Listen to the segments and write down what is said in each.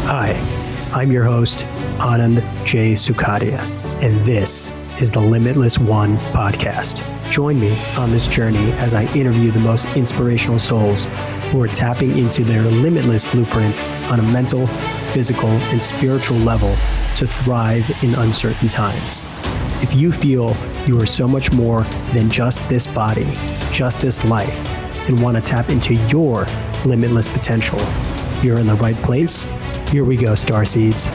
Hi, I'm your host, Anand J. Sukadia, and this is the Limitless One podcast. Join me on this journey as I interview the most inspirational souls who are tapping into their limitless blueprint on a mental, physical, and spiritual level to thrive in uncertain times. If you feel you are so much more than just this body, just this life, and want to tap into your limitless potential, you're in the right place. Here we go, starseeds.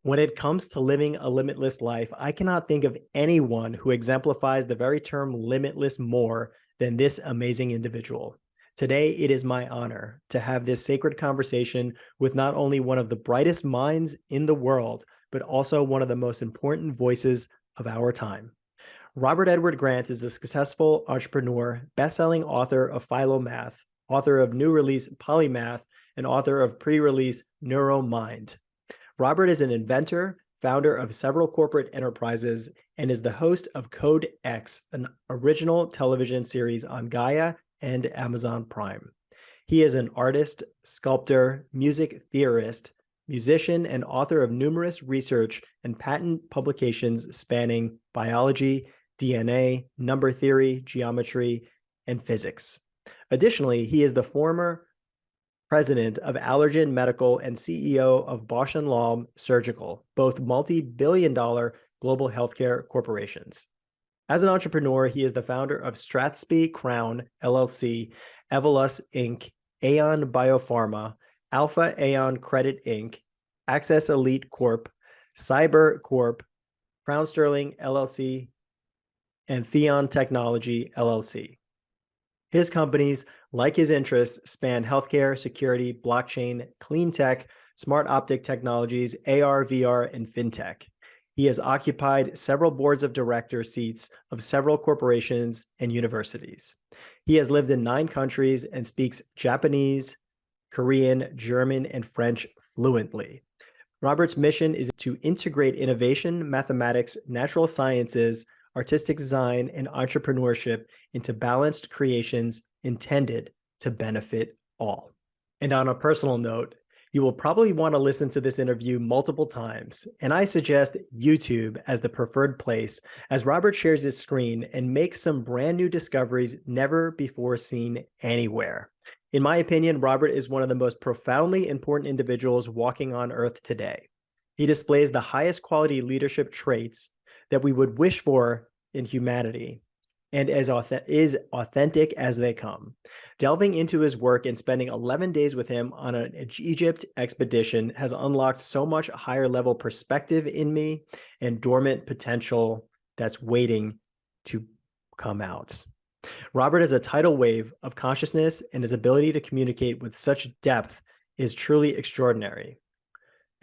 When it comes to living a limitless life, I cannot think of anyone who exemplifies the very term limitless more than this amazing individual. Today, it is my honor to have this sacred conversation with not only one of the brightest minds in the world, but also one of the most important voices of our time. Robert Edward Grant is a successful entrepreneur, best-selling author of Philomath, author of new release POLYMATH, and author of pre-release Neuromined. Robert is an inventor, founder of several corporate enterprises, and is the host of Code X, an original television series on Gaia and Amazon Prime. He is an artist, sculptor, music theorist, musician, and author of numerous research and patent publications spanning biology, DNA, number theory, geometry, and physics. Additionally, he is the former president of Allergan Medical and CEO of Bausch & Lomb Surgical, both multi-billion-dollar global healthcare corporations. As an entrepreneur, he is the founder of Strathspey Crown LLC, Evolus Inc., Aeon Biopharma, Alpha Aeon Credit Inc., Access Elite Corp., Cyber Corp., Crown Sterling LLC, and Theon Technology LLC. His companies, like his interests, span healthcare, security, blockchain, clean tech, smart optic technologies, AR, VR, and fintech. He has occupied several boards of director seats of several corporations and universities. He has lived in 9 countries and speaks Japanese, Korean, German, and French fluently. Robert's mission is to integrate innovation, mathematics, natural sciences, artistic design, and entrepreneurship into balanced creations intended to benefit all. And on a personal note, you will probably want to listen to this interview multiple times, and I suggest YouTube as the preferred place as Robert shares his screen and makes some brand new discoveries never before seen anywhere. In my opinion, Robert is one of the most profoundly important individuals walking on Earth today. He displays the highest quality leadership traits that we would wish for in humanity, and is authentic as they come. Delving into his work and spending 11 days with him on an Egypt expedition has unlocked so much higher level perspective in me and dormant potential that's waiting to come out. Robert is a tidal wave of consciousness, and his ability to communicate with such depth is truly extraordinary.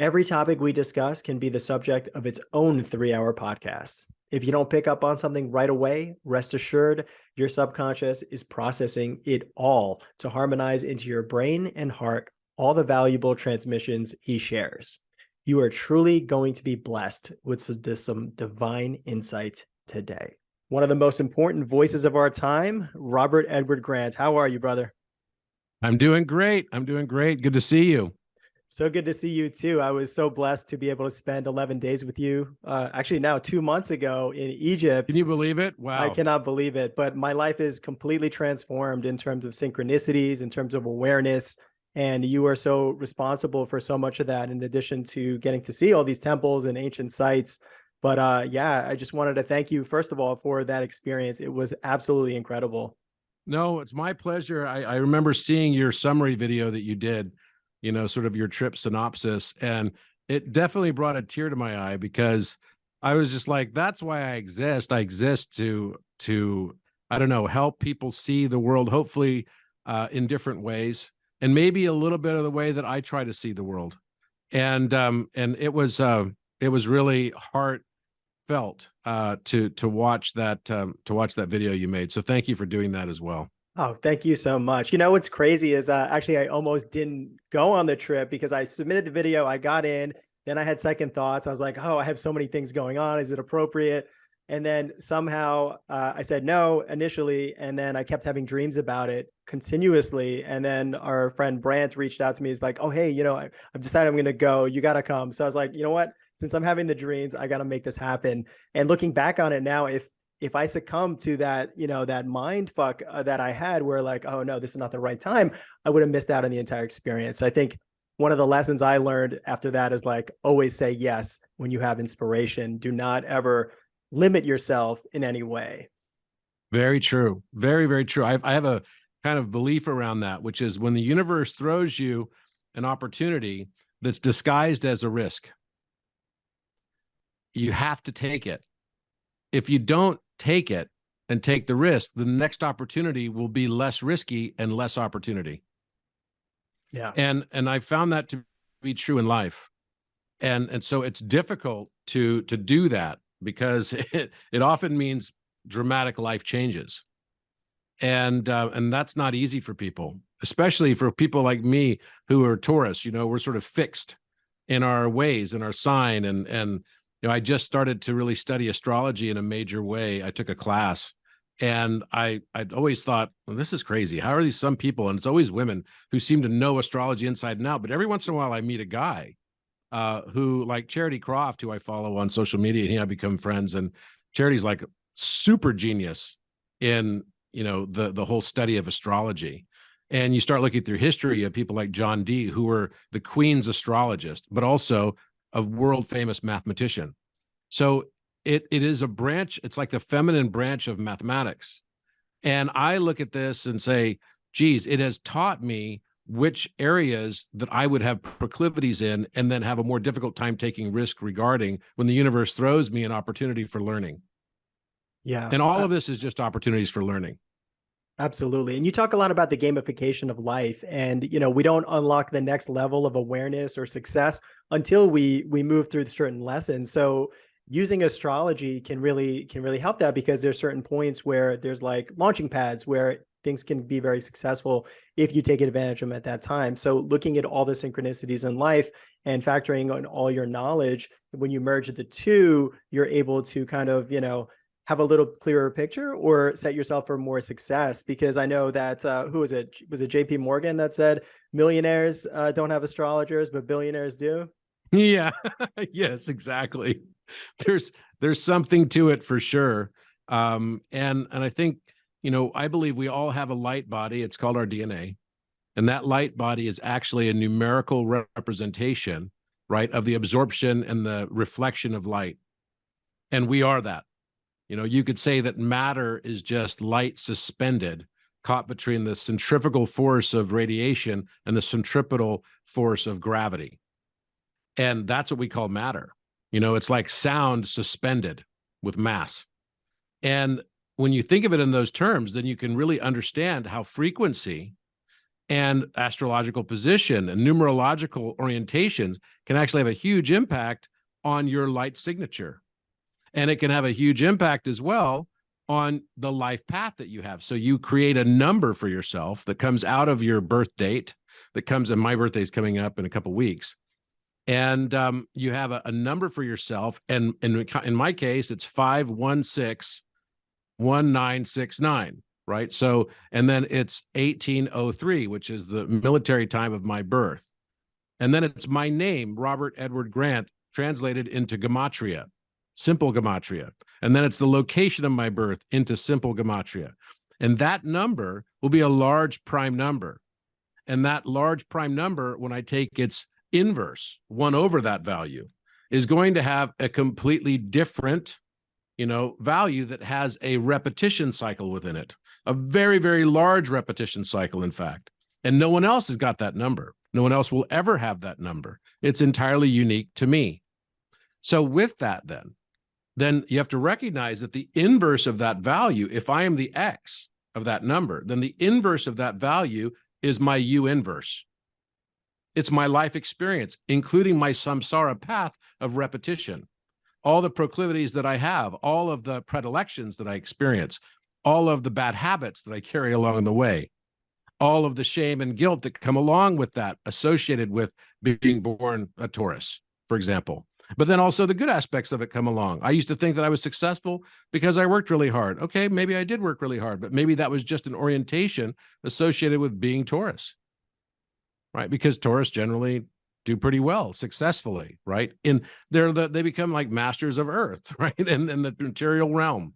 Every topic we discuss can be the subject of its own 3-hour podcast. If you don't pick up on something right away, rest assured your subconscious is processing it all to harmonize into your brain and heart all the valuable transmissions he shares. You are truly going to be blessed with some divine insight today. One of the most important voices of our time, Robert Edward Grant. How are you, brother? I'm doing great. Good to see you. So good to see you too. I was so blessed to be able to spend 11 days with you. Actually now 2 months ago in Egypt. Can you believe it? Wow. I cannot believe it, but my life is completely transformed in terms of synchronicities, in terms of awareness. And you are so responsible for so much of that, in addition to getting to see all these temples and ancient sites. But yeah, I just wanted to thank you, first of all, for that experience. It was absolutely incredible. No, it's my pleasure. I remember seeing your summary video that you did, sort of your trip synopsis. And it definitely brought a tear to my eye, because I was just like, that's why I exist. I exist to I don't know, help people see the world, hopefully in different ways, and maybe a little bit of the way that I try to see the world. And it was really heartfelt to watch that video you made. So thank you for doing that as well. Oh, thank you so much. You know, what's crazy is actually I almost didn't go on the trip because I submitted the video, I got in, then I had second thoughts. I was like, oh, I have so many things going on. Is it appropriate? And then somehow I said no initially, and then I kept having dreams about it continuously. And then our friend Brant reached out to me. He's like, "Oh, hey, I've decided I'm going to go. You got to come." So I was like, you know what? Since I'm having the dreams, I got to make this happen. And looking back on it now, if I succumb to that, that mind fuck that I had, where like, oh no, this is not the right time, I would have missed out on the entire experience. So I think one of the lessons I learned after that is like, always say yes when you have inspiration. Do not ever limit yourself in any way. Very true. Very, very true. I have a kind of belief around that, which is when the universe throws you an opportunity that's disguised as a risk, you have to take it. If you don't take it and take the risk, the next opportunity will be less risky and less opportunity. Yeah. And I found that to be true in life. And so it's difficult to do that because it often means dramatic life changes. And that's not easy for people, especially for people like me who are Taurus. We're sort of fixed in our ways and our sign. And I just started to really study astrology in a major way. I took a class, and I'd always thought, well, this is crazy. How are these some people, and it's always women, who seem to know astrology inside and out? But every once in a while I meet a guy who, like Charity Croft, who I follow on social media, and he and I become friends. And Charity's like super genius in the whole study of astrology. And you start looking through history of people like John Dee, who were the Queen's astrologist, but also a world famous mathematician. So it is a branch. It's like the feminine branch of mathematics. And I look at this and say, geez, it has taught me which areas that I would have proclivities in, and then have a more difficult time taking risk regarding when the universe throws me an opportunity for learning. Yeah. And all of this is just opportunities for learning. Absolutely. And you talk a lot about the gamification of life, and we don't unlock the next level of awareness or success until we move through certain lessons. So using astrology can really help that, because there's certain points where there's like launching pads where things can be very successful if you take advantage of them at that time. So looking at all the synchronicities in life and factoring on all your knowledge, when you merge the two, you're able to kind of, have a little clearer picture or set yourself for more success. Because I know that, who was it? Was it JP Morgan that said millionaires don't have astrologers, but billionaires do? Yeah. Yes, exactly. There's something to it for sure. And I think, I believe we all have a light body. It's called our DNA. And that light body is actually a numerical representation, right, of the absorption and the reflection of light. And we are that. You could say that matter is just light suspended, caught between the centrifugal force of radiation and the centripetal force of gravity. And that's what we call matter. It's like sound suspended with mass. And when you think of it in those terms, then you can really understand how frequency and astrological position and numerological orientations can actually have a huge impact on your light signature. And it can have a huge impact as well on the life path that you have. So you create a number for yourself that comes out of your birth date, and my birthday is coming up in a couple of weeks. And you have a number for yourself. And in my case, it's 5161969, right? So, and then it's 1803, which is the military time of my birth. And then it's my name, Robert Edward Grant, translated into gematria. Simple gematria. And then it's the location of my birth into simple gematria. And that number will be a large prime number. And that large prime number, when I take its inverse, 1 over that value, is going to have a completely different, value that has a repetition cycle within it, a very, very large repetition cycle, in fact. And no one else has got that number. No one else will ever have that number. It's entirely unique to me. So with that, then you have to recognize that the inverse of that value, if I am the X of that number, then the inverse of that value is my U inverse. It's my life experience, including my samsara path of repetition, all the proclivities that I have, all of the predilections that I experience, all of the bad habits that I carry along the way, all of the shame and guilt that come along with that, associated with being born a Taurus, for example. But then also the good aspects of it come along. I used to think that I was successful because I worked really hard. Okay, maybe I did work really hard, but maybe that was just an orientation associated with being Taurus, right? Because Taurus generally do pretty well successfully, right? They become like masters of earth, right? And in the material realm.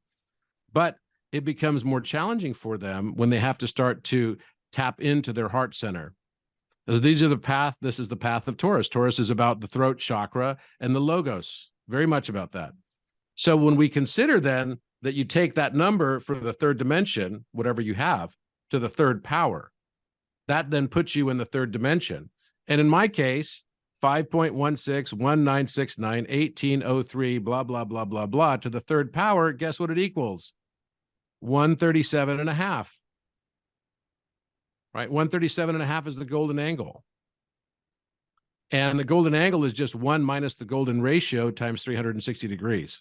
But it becomes more challenging for them when they have to start to tap into their heart center. So this is the path of Taurus. Taurus is about the throat chakra and the logos, very much about that. So when we consider then that you take that number for the third dimension, whatever you have, to the third power, that then puts you in the third dimension. And in my case, 5.1619691803, blah, blah, blah, blah, blah, to the third power, guess what it equals? 137.5. Right? 137.5 is the golden angle. And the golden angle is just 1 minus the golden ratio times 360 degrees.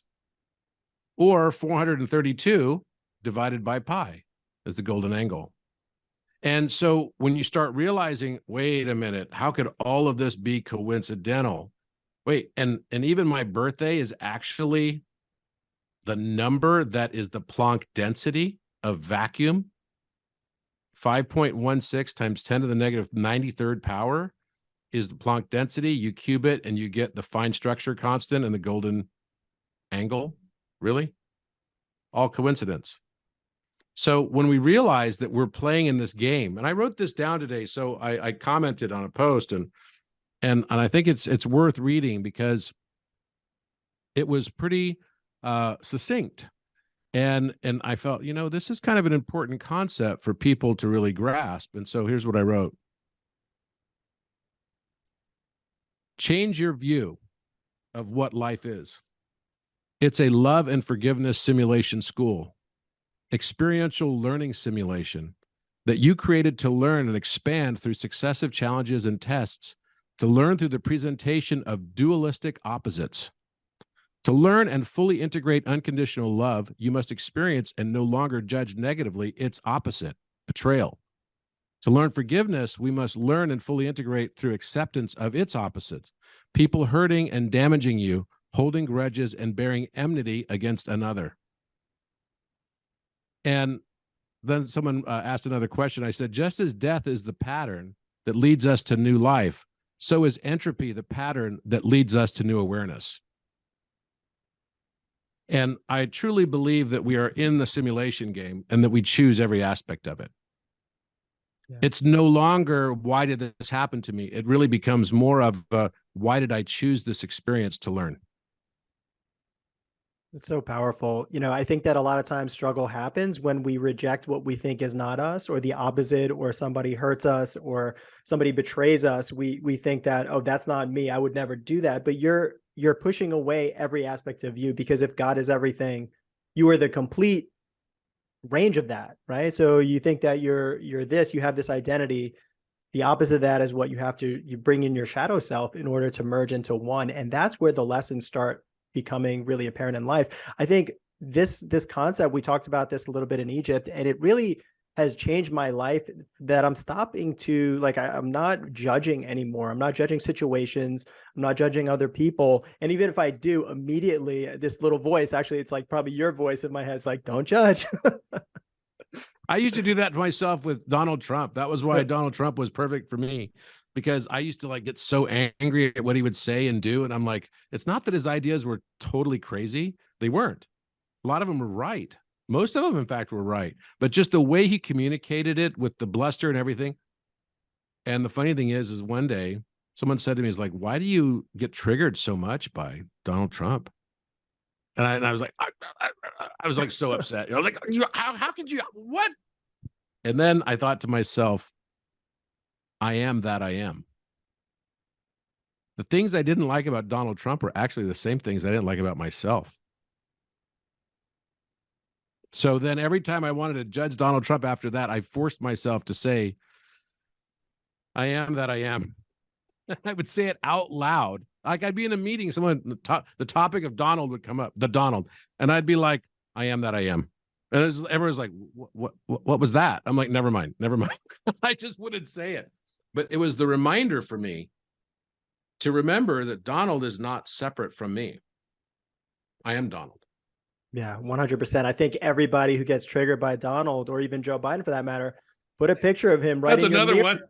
Or 432 divided by pi is the golden angle. And so when you start realizing, wait a minute, how could all of this be coincidental? Wait, and even my birthday is actually the number that is the Planck density of vacuum. 5.16 times 10 to the negative 93rd power is the Planck density. You cube it and you get the fine structure constant and the golden angle. Really? All coincidence. So when we realize that we're playing in this game, and I wrote this down today, so I commented on a post, and I think it's worth reading because it was pretty succinct. And I felt, this is kind of an important concept for people to really grasp. And so here's what I wrote. Change your view of what life is. It's a love and forgiveness simulation school, experiential learning simulation that you created to learn and expand through successive challenges and tests, to learn through the presentation of dualistic opposites. To learn and fully integrate unconditional love, you must experience and no longer judge negatively its opposite, betrayal. To learn forgiveness, we must learn and fully integrate through acceptance of its opposites, people hurting and damaging you, holding grudges and bearing enmity against another. And then someone asked another question. I said, just as death is the pattern that leads us to new life, so is entropy the pattern that leads us to new awareness. And I truly believe that we are in the simulation game and that we choose every aspect of it. Yeah. It's no longer, why did this happen to me? It really becomes more of, why did I choose this experience to learn? It's so powerful. I think that a lot of times struggle happens when we reject what we think is not us, or the opposite, or somebody hurts us, or somebody betrays us. We think that, oh, that's not me. I would never do that. But you're pushing away every aspect of you, because if God is everything, you are the complete range of that, right? So you think that you're this, you have this identity. The opposite of that is what you bring in your shadow self in order to merge into one. And that's where the lessons start becoming really apparent in life. I think this concept, we talked about this a little bit in Egypt, and it really has changed my life, that I'm stopping to, like, I'm not judging anymore. I'm not judging situations. I'm not judging other people. And even if I do, immediately this little voice, actually, it's like probably your voice in my head. It's like, don't judge. I used to do that to myself with Donald Trump. That was why Donald Trump was perfect for me, because I used to like get so angry at what he would say and do. And I'm like, it's not that his ideas were totally crazy. They weren't. A lot of them were right. Most of them, in fact, were right. But just the way he communicated it with the bluster and everything. And the funny thing is one day someone said to me, is like, why do you get triggered so much by Donald Trump? And I was like, I was like so upset. Like, how could you, what? And then I thought to myself, I am that I am. The things I didn't like about Donald Trump are actually the same things I didn't like about myself. So then every time I wanted to judge Donald Trump after that, I forced myself to say, I am that I am. I would say it out loud. Like I'd be in a meeting, the topic of Donald would come up, the Donald. And I'd be like, I am that I am. And everyone's like, what was that? I'm like, never mind. I just wouldn't say it. But it was the reminder for me to remember that Donald is not separate from me. I am Donald. Yeah, 100%. I think everybody who gets triggered by Donald, or even Joe Biden for that matter, put a picture of him right That's in your another mirror, one.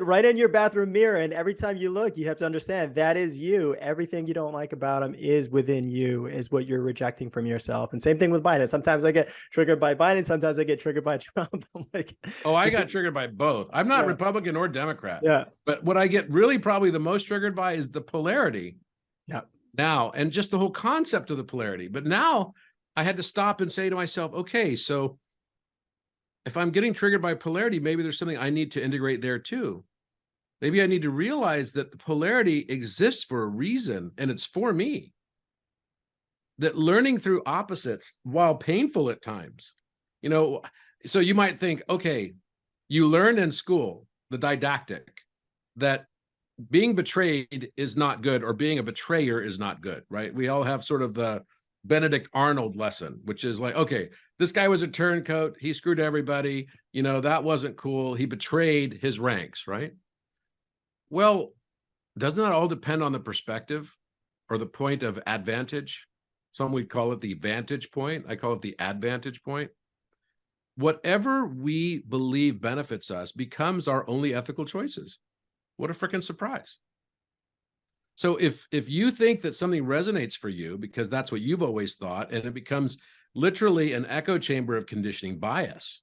right in your bathroom mirror. And every time you look, you have to understand that is you. Everything you don't like about him is within you, is what you're rejecting from yourself. And same thing with Biden. Sometimes I get triggered by Biden. Sometimes I get triggered by Trump. I'm like, oh, I got triggered by both. I'm not Republican or Democrat. Yeah. But what I get really probably the most triggered by is the polarity. Yeah. Now, and just the whole concept of the polarity. But now I had to stop and say to myself, okay, so if I'm getting triggered by polarity, maybe there's something I need to integrate there too. Maybe I need to realize that the polarity exists for a reason, and it's for me. That learning through opposites, while painful at times, you know, so you might think, okay, you learn in school, the didactic, that being betrayed is not good, or being a betrayer is not good, right? We all have sort of the Benedict Arnold lesson, which is like, okay, this guy was a turncoat. He screwed everybody. You know, that wasn't cool. He betrayed his ranks, right? Well, doesn't that all depend on the perspective or the point of advantage? Some would call it the vantage point. I call it the advantage point. Whatever we believe benefits us becomes our only ethical choices. What a freaking surprise. So if you think that something resonates for you because that's what you've always thought, and it becomes literally an echo chamber of conditioning bias,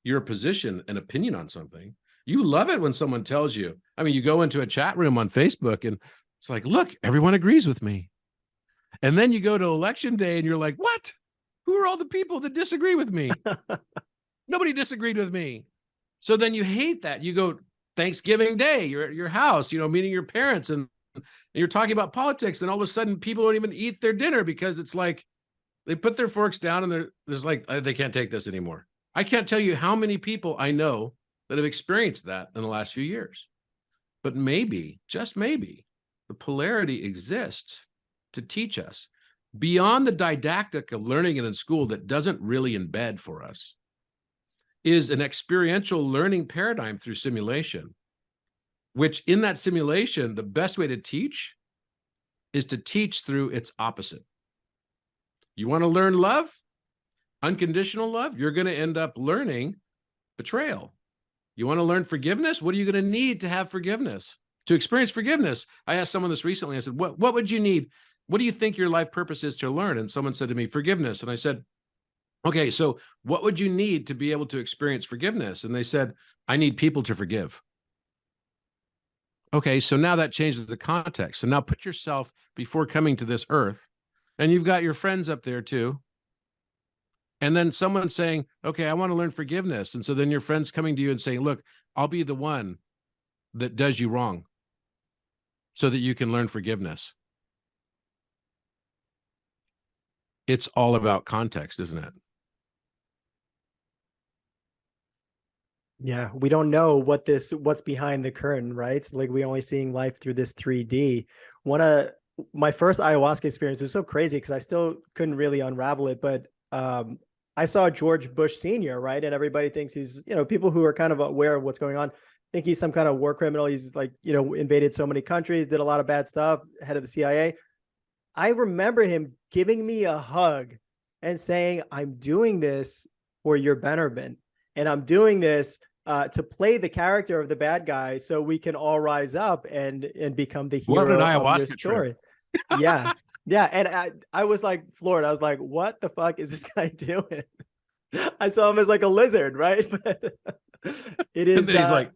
your position and opinion on something, you love it when someone tells you. I mean, you go into a chat room on Facebook and it's like, look, everyone agrees with me. And then you go to election day and you're like, what? Who are all the people that disagree with me? Nobody disagreed with me. So then you hate that. You go Thanksgiving Day, you're at your house, you know, meeting your parents, and you're talking about politics, and all of a sudden people don't even eat their dinner because it's like they put their forks down and there's like, they can't take this anymore. I can't tell you how many people I know that have experienced that in the last few years. But maybe, just maybe, the polarity exists to teach us beyond the didactic of learning it in school that doesn't really embed for us, is an experiential learning paradigm through simulation, which in that simulation, the best way to teach is to teach through its opposite. You want to learn love, unconditional love, you're going to end up learning betrayal. You want to learn forgiveness? What are you going to need to have forgiveness? To experience forgiveness? I asked someone this recently. I said, what would you need? What do you think your life purpose is to learn? And someone said to me, forgiveness. And I said, okay, so what would you need to be able to experience forgiveness? And they said, I need people to forgive. Okay, so now that changes the context. So now put yourself before coming to this earth, and you've got your friends up there too. And then someone's saying, okay, I want to learn forgiveness. And so then your friend's coming to you and saying, look, I'll be the one that does you wrong so that you can learn forgiveness. It's all about context, isn't it? Yeah, we don't know what's behind the curtain, right? So like we only seeing life through this 3D. My first ayahuasca experience was so crazy because I still couldn't really unravel it, but I saw George Bush Sr., right? And everybody thinks he's, you know, people who are kind of aware of what's going on think he's some kind of war criminal. He's like, you know, invaded so many countries, did a lot of bad stuff, head of the CIA. I remember him giving me a hug and saying, I'm doing this for your betterment. And I'm doing this to play the character of the bad guy so we can all rise up and become the hero of your story. Yeah. Yeah. And I was like floored. I was like, what the fuck is this guy doing? I saw him as like a lizard, right? But it is he's like,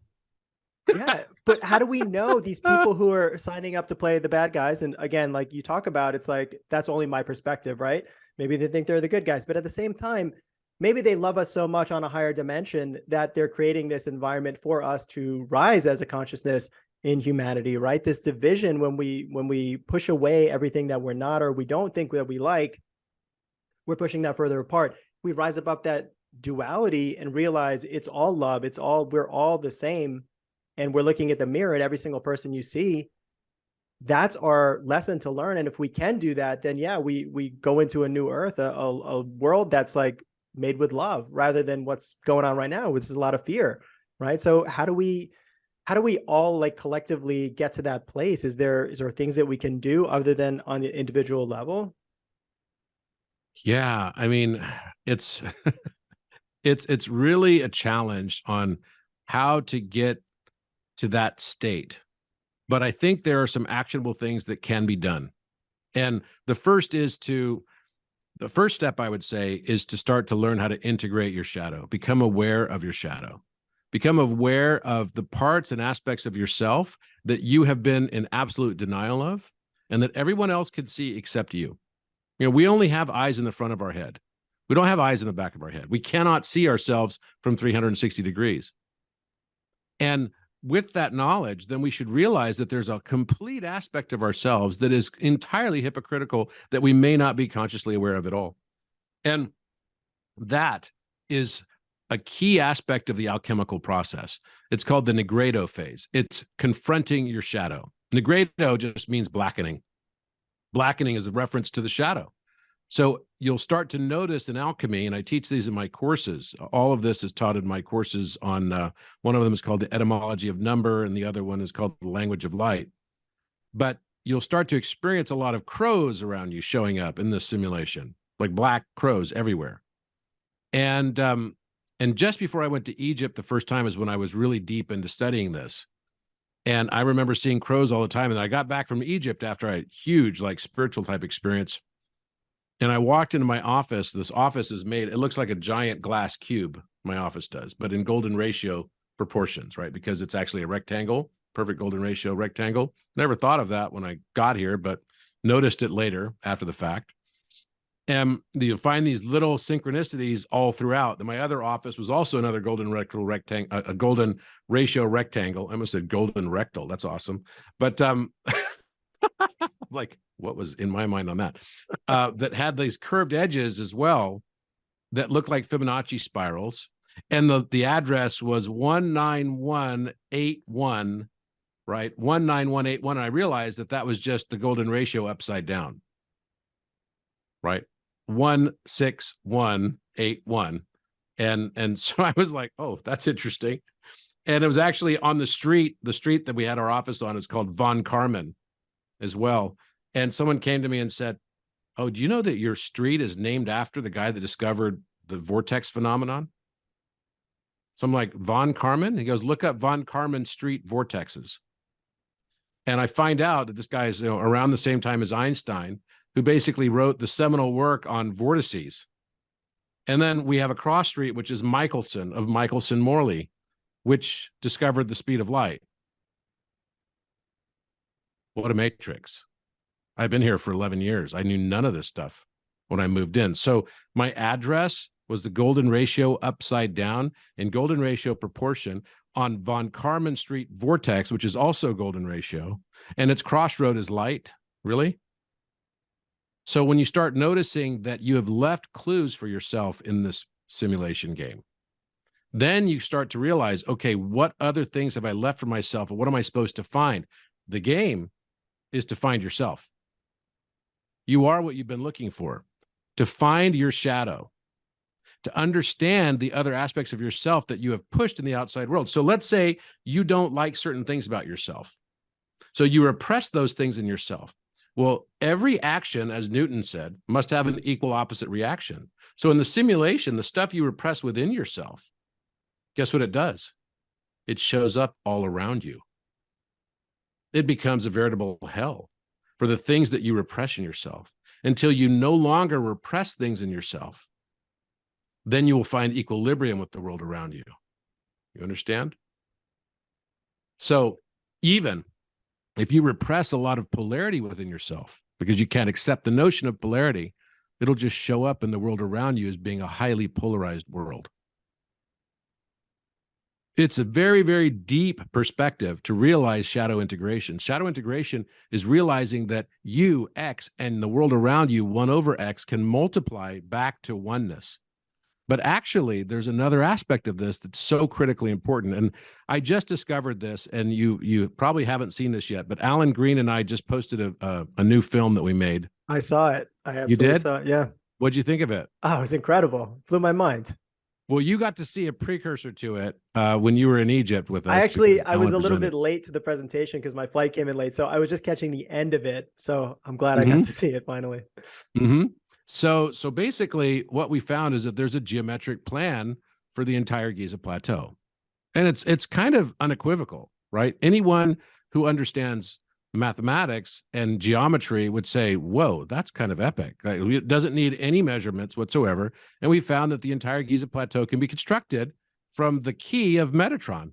yeah. But how do we know these people who are signing up to play the bad guys? And again, like you talk about, it's like, that's only my perspective, right? Maybe they think they're the good guys, but at the same time, maybe they love us so much on a higher dimension that they're creating this environment for us to rise as a consciousness in humanity, right? This division, when we push away everything that we're not, or we don't think that we like, we're pushing that further apart. We rise above that duality and realize it's all love. We're all the same. And we're looking at the mirror at every single person you see. That's our lesson to learn. And if we can do that, then yeah, we go into a new earth, a world that's like made with love rather than what's going on right now, which is a lot of fear, right? So how do we how do we all like collectively get to that place? Is there things that we can do other than on the individual level? Yeah, I mean, it's it's really a challenge on how to get to that state. But I think there are some actionable things that can be done. And the first step I would say is to start to learn how to integrate your shadow, become aware of your shadow, become aware of the parts and aspects of yourself that you have been in absolute denial of and that everyone else can see except you. We only have eyes in the front of our head. We don't have eyes in the back of our head. We cannot see ourselves from 360 degrees. And with that knowledge, then we should realize that there's a complete aspect of ourselves that is entirely hypocritical that we may not be consciously aware of at all. And that is a key aspect of the alchemical process. It's called the negredo phase. It's confronting your shadow. Negredo just means blackening. Blackening is a reference to the shadow. So you'll start to notice in alchemy, and I teach these in my courses. All of this is taught in my courses on, one of them is called the etymology of number, and the other one is called the language of light. But you'll start to experience a lot of crows around you showing up in this simulation, like black crows everywhere. And just before I went to Egypt the first time is when I was really deep into studying this. And I remember seeing crows all the time. And I got back from Egypt after a huge, like spiritual type experience. And I walked into my office. This office is made, it looks like a giant glass cube, my office does, but in golden ratio proportions, right? Because it's actually a rectangle, perfect golden ratio rectangle. Never thought of that when I got here, but noticed it later after the fact. And you'll find these little synchronicities all throughout. My other office was also another golden rectangle, a golden ratio rectangle. I almost said golden rectal. That's awesome. But like, what was in my mind on that? That had these curved edges as well that looked like Fibonacci spirals. And the address was 19181, right? 19181. And I realized that was just the golden ratio upside down, right? 16181. And so I was like, oh, that's interesting. And it was actually on the street that we had our office on is called Von Karman as well. And someone came to me and said, oh, do you know that your street is named after the guy that discovered the vortex phenomenon? So I'm like, Von Karman? He goes, look up Von Karman Street vortexes. And I find out that this guy is around the same time as Einstein, who basically wrote the seminal work on vortices. And then we have a cross street, which is Michelson of Michelson-Morley, which discovered the speed of light. What a matrix. I've been here for 11 years. I knew none of this stuff when I moved in. So my address was the golden ratio upside down in golden ratio proportion on Von Karman Street vortex, which is also golden ratio. And its crossroad is light. Really? So when you start noticing that you have left clues for yourself in this simulation game, then you start to realize, okay, what other things have I left for myself? And what am I supposed to find? The game is to find yourself. You are what you've been looking for, to find your shadow, to understand the other aspects of yourself that you have pushed in the outside world. So let's say you don't like certain things about yourself. So you repress those things in yourself. Well, every action, as Newton said, must have an equal opposite reaction. So in the simulation, the stuff you repress within yourself, guess what it does? It shows up all around you. It becomes a veritable hell for the things that you repress in yourself until you no longer repress things in yourself. Then you will find equilibrium with the world around you. You understand? So even if you repress a lot of polarity within yourself because you can't accept the notion of polarity, it'll just show up in the world around you as being a highly polarized world. It's a very, very deep perspective to realize shadow integration. Shadow integration is realizing that you, X, and the world around you, 1 over X, can multiply back to oneness. But actually, there's another aspect of this that's so critically important. And I just discovered this, and you probably haven't seen this yet, but Alan Green and I just posted a new film that we made. I saw it. I You absolutely did? saw it. Yeah. What'd you think of it? Oh, it was incredible. Blew my mind. Well, you got to see a precursor to it when you were in Egypt with us. I was a little bit late to the presentation because my flight came in late. So I was just catching the end of it. So I'm glad I got to see it finally. So basically what we found is that there's a geometric plan for the entire Giza Plateau. And it's kind of unequivocal, right? Anyone who understands mathematics and geometry would say, whoa, that's kind of epic. It doesn't need any measurements whatsoever. And we found that the entire Giza Plateau can be constructed from the key of Metatron,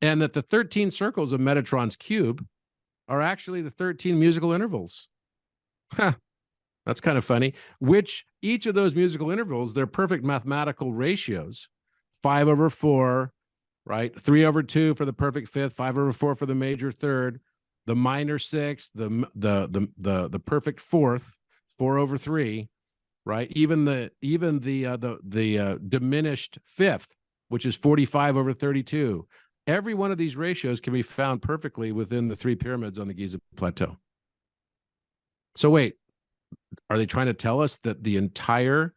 and that the 13 circles of Metatron's cube are actually the 13 musical intervals. Huh. That's kind of funny. Which each of those musical intervals, they're perfect mathematical ratios. 5/4, right? 3/2 for the perfect fifth, 5/4 for the major third, the minor sixth, the perfect fourth, 4/3, right? Even the diminished fifth, which is 45/32. Every one of these ratios can be found perfectly within the three pyramids on the Giza Plateau. So wait, are they trying to tell us that the entire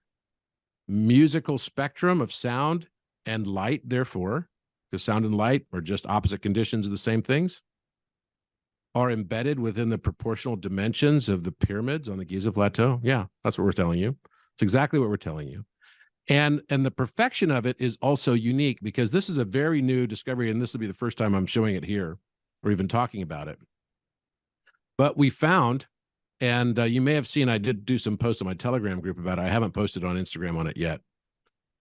musical spectrum of sound and light, therefore, because sound and light are just opposite conditions of the same things, are embedded within the proportional dimensions of the pyramids on the Giza Plateau? Yeah, that's what we're telling you. It's exactly what we're telling you. And the perfection of it is also unique because this is a very new discovery, and this will be the first time I'm showing it here or even talking about it. But we found, and you may have seen, I did do some posts on my Telegram group about it. I haven't posted on Instagram on it yet.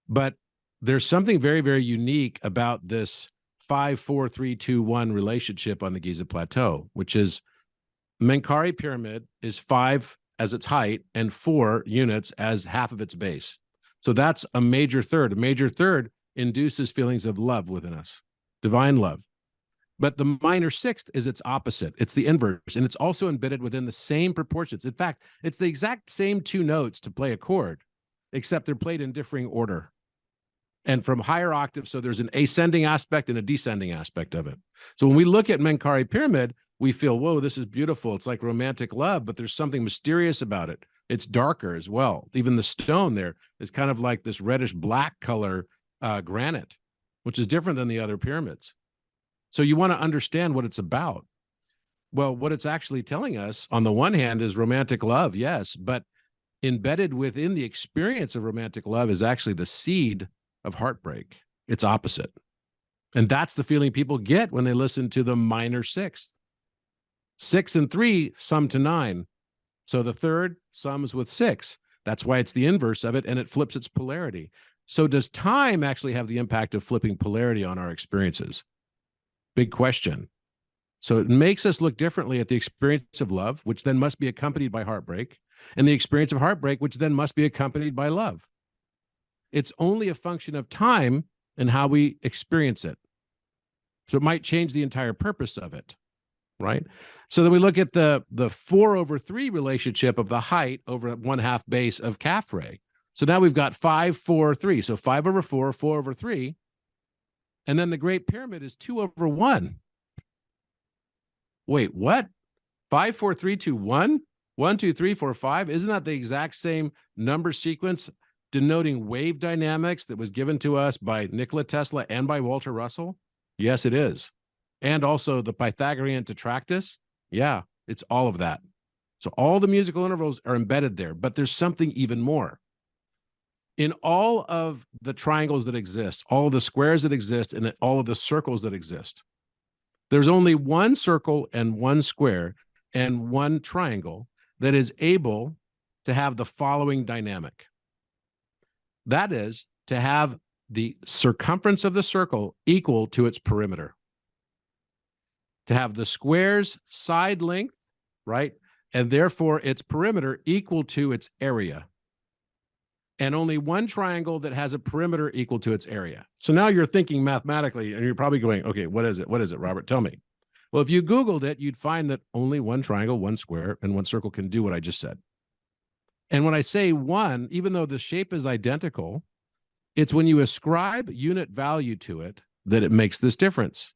But there's something very, very unique about this 5, 4, 3, 2, 1 relationship on the Giza Plateau, which is Menkaure Pyramid is 5 as its height and 4 units as half of its base. So that's a major third. A major third induces feelings of love within us, divine love. But the minor sixth is its opposite. It's the inverse, and it's also embedded within the same proportions. In fact, it's the exact same 2 notes to play a chord, except they're played in differing order and from higher octaves. So there's an ascending aspect and a descending aspect of it. So when we look at Menkaure Pyramid, we feel, whoa, this is beautiful. It's like romantic love, but there's something mysterious about it. It's darker as well. Even the stone there is kind of like this reddish black color granite, which is different than the other pyramids. So you want to understand what it's about. Well, what it's actually telling us on the one hand is romantic love, yes, but embedded within the experience of romantic love is actually the seed of heartbreak. It's opposite. And that's the feeling people get when they listen to the minor sixth. 6 and 3 sum to 9. So the third sums with 6. That's why it's the inverse of it, and it flips its polarity. So does time actually have the impact of flipping polarity on our experiences? Big question. So it makes us look differently at the experience of love, which then must be accompanied by heartbreak, and the experience of heartbreak, which then must be accompanied by love. It's only a function of time and how we experience it. So it might change the entire purpose of it, right? So then we look at the 4/3 relationship of the height over 1/2 base of Khafre. So now we've got 5, 4, 3. So 5/4, 4/3. And then the Great Pyramid is 2/1. Wait, what? 5, 4, 3, 2, 1? 1, 2, 3, 4, 5? Isn't that the exact same number sequence denoting wave dynamics that was given to us by Nikola Tesla and by Walter Russell? Yes, it is. And also the Pythagorean tetractys. Yeah, it's all of that. So all the musical intervals are embedded there, but there's something even more. In all of the triangles that exist, all of the squares that exist, and all of the circles that exist, there's only one circle and one square and one triangle that is able to have the following dynamic. That is to have the circumference of the circle equal to its perimeter. To have the square's side length, right? And therefore its perimeter equal to its area. And only one triangle that has a perimeter equal to its area. So now you're thinking mathematically, and you're probably going, okay, what is it? What is it, Robert? Tell me. Well, if you Googled it, you'd find that only one triangle, one square, and one circle can do what I just said. And when I say one, even though the shape is identical, it's when you ascribe unit value to it that it makes this difference.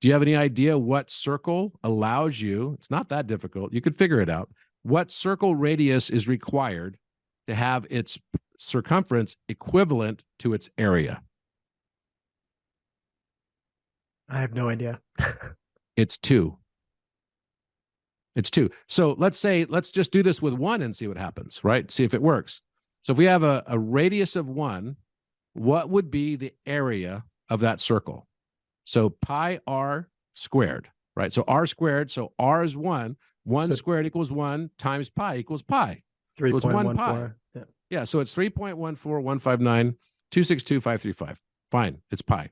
Do you have any idea what circle allows you? It's not that difficult. You could figure it out. What circle radius is required to have its circumference equivalent to its area? I have no idea. It's 2. It's 2. So let's just do this with 1 and see what happens, right? See if it works. So if we have a radius of 1, what would be the area of that circle? So pi r squared, right? So r squared, so r is 1. 1 So squared equals 1 times pi equals pi. So it's 1 pi. Yeah, so it's 3.14159.262.535. Fine, it's pi.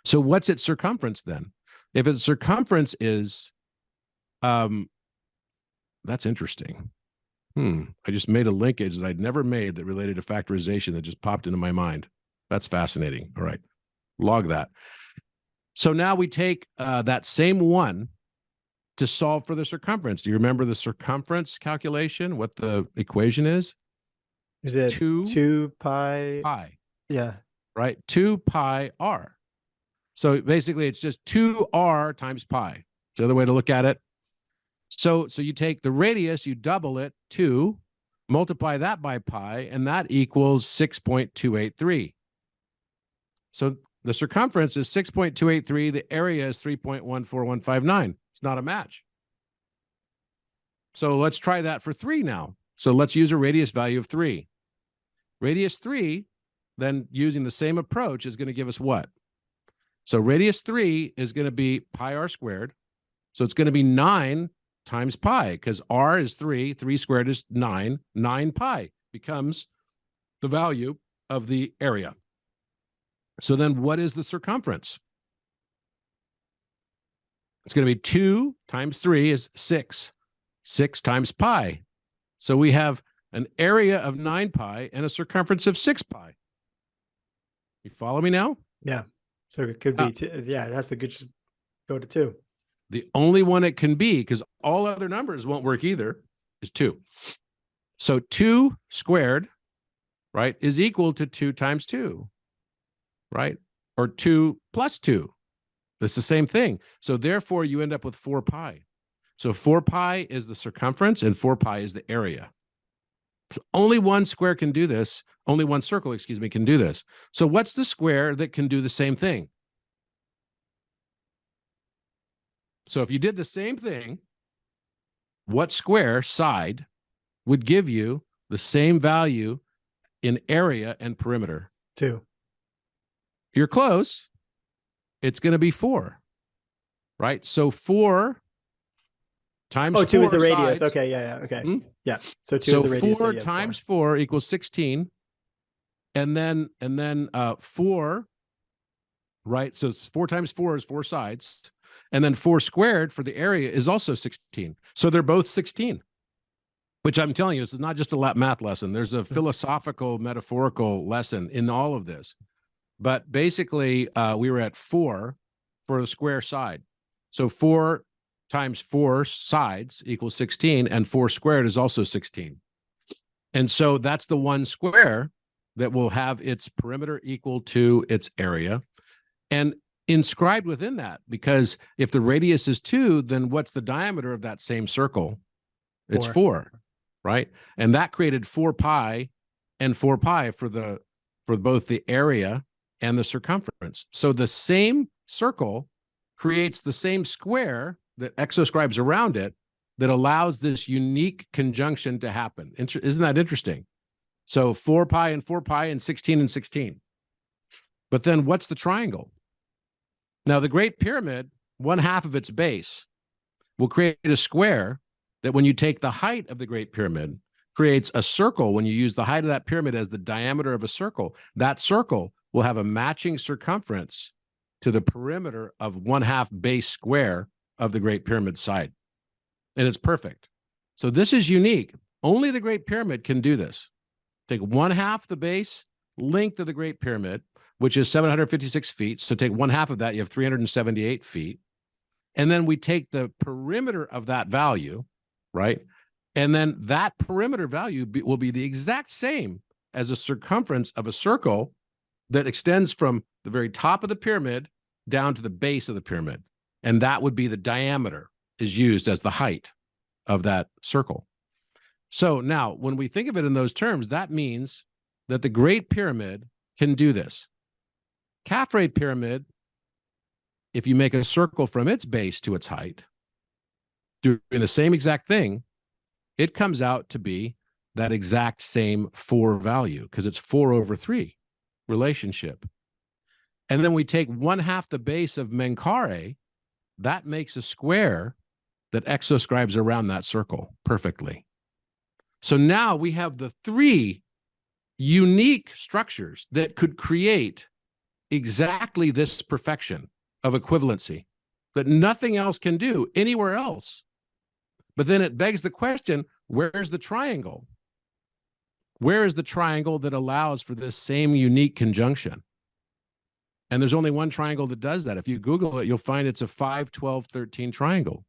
So what's its circumference then? If its circumference is, that's interesting. I just made a linkage that I'd never made that related to factorization that just popped into my mind. That's fascinating. All right, log that. So now we take that same 1 to solve for the circumference. Do you remember the circumference calculation? What the equation is? Is it 2 pi? Pi. Yeah. Right. 2 pi r. So basically, it's just 2r times pi. It's the other way to look at it. So you take the radius, you double it, 2, multiply that by pi, and that equals 6.283. So the circumference is 6.283. The area is 3.14159. It's not a match. So let's try that for 3 now. So let's use a radius value of 3. Radius 3, then using the same approach, is going to give us what? So radius 3 is going to be pi r squared. So it's going to be 9 times pi, because r is 3. 3 squared is 9. 9 pi becomes the value of the area. So then what is the circumference? It's going to be 2 times 3 is 6. 6 times pi. So we have an area of 9 pi and a circumference of 6 pi. You follow me now? Yeah. So it could be, yeah, it has to just go to 2. The only one it can be, because all other numbers won't work either, is 2. So 2 squared, right, is equal to 2 times 2, right? Or 2 plus 2. It's the same thing. So therefore, you end up with 4 pi. So 4 pi is the circumference and 4 pi is the area. So only one square can do this. Only one circle, excuse me, can do this. So what's the square that can do the same thing? So if you did the same thing, what square side would give you the same value in area and perimeter? 2. You're close. It's going to be 4, right? So 4 times 4 2 is the radius. sides. Okay, yeah, okay. Yeah. So 2 is the radius. 4 times 4 equals 16. And then 4, right? So 4 times 4 is 4 sides. And then 4 squared for the area is also 16. So they're both 16, which I'm telling you, this is not just a math lesson. There's a philosophical, metaphorical lesson in all of this. But basically, we were at 4 for the square side. So 4 times 4 sides equals 16, and 4 squared is also 16. And so that's the one square that will have its perimeter equal to its area. And inscribed within that, because if the radius is 2, then what's the diameter of that same circle? It's 4, right? And that created 4 pi and 4 pi for both the area and the circumference. So the same circle creates the same square that exoscribes around it that allows this unique conjunction to happen. Isn't that interesting? So 4 pi and 4 pi and 16 and 16. But then what's the triangle? Now, the Great Pyramid, 1/2 of its base, will create a square that when you take the height of the Great Pyramid, creates a circle. When you use the height of that pyramid as the diameter of a circle, that circle will have a matching circumference to the perimeter of 1/2 base square of the Great Pyramid side. And it's perfect. So this is unique. Only the Great Pyramid can do this. Take 1/2 the base length of the Great Pyramid, which is 756 feet. So take 1/2 of that, you have 378 feet. And then we take the perimeter of that value, right? And then that perimeter value will be the exact same as the circumference of a circle that extends from the very top of the pyramid down to the base of the pyramid. And that would be the diameter is used as the height of that circle. So now when we think of it in those terms, that means that the Great Pyramid can do this. Calf-rayed pyramid, if you make a circle from its base to its height, doing the same exact thing, it comes out to be that exact same 4 value because it's 4/3 relationship. And then we take 1/2 the base of Menkaure, that makes a square that exoscribes around that circle perfectly. So now we have the 3 unique structures that could create exactly this perfection of equivalency that nothing else can do anywhere else. But then it begs the question, where's the triangle? Where is the triangle that allows for this same unique conjunction? And there's only one triangle that does that. If you Google it, you'll find it's a 5, 12, 13 triangle.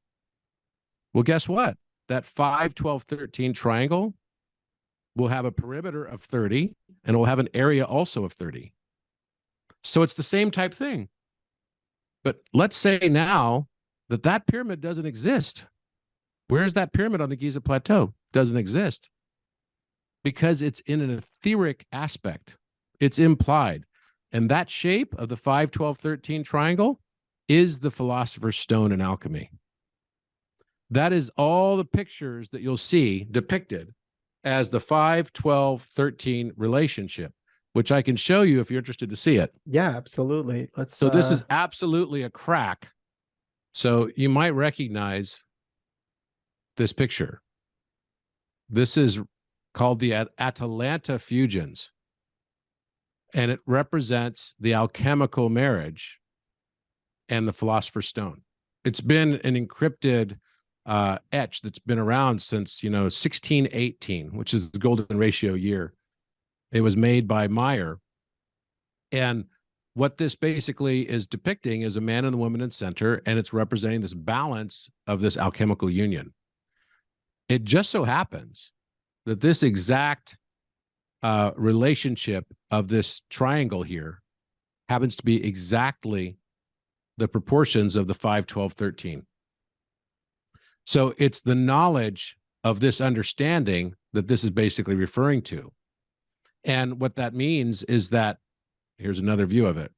Well, guess what? That 5, 12, 13 triangle will have a perimeter of 30, and it will have an area also of 30. So it's the same type thing. But let's say now that that pyramid doesn't exist. Where's that pyramid on the Giza Plateau? Doesn't exist. Because it's in an etheric aspect. It's implied. And that shape of the 5, 12, 13 triangle is the philosopher's stone in alchemy. That is all the pictures that you'll see depicted as the 5, 12, 13 relationship, which I can show you if you're interested to see it. Yeah, absolutely. Let's. So this is absolutely a crack. So you might recognize this picture. This is called the Atalanta fusions. And it represents the alchemical marriage and the philosopher's stone. It's been an encrypted etch that's been around since, 1618, which is the golden ratio year. It was made by Meyer. And what this basically is depicting is a man and a woman in center, and it's representing this balance of this alchemical union. It just so happens that this exact relationship of this triangle here happens to be exactly the proportions of the 5, 12, 13. So it's the knowledge of this understanding that this is basically referring to. And what that means is that, here's another view of it.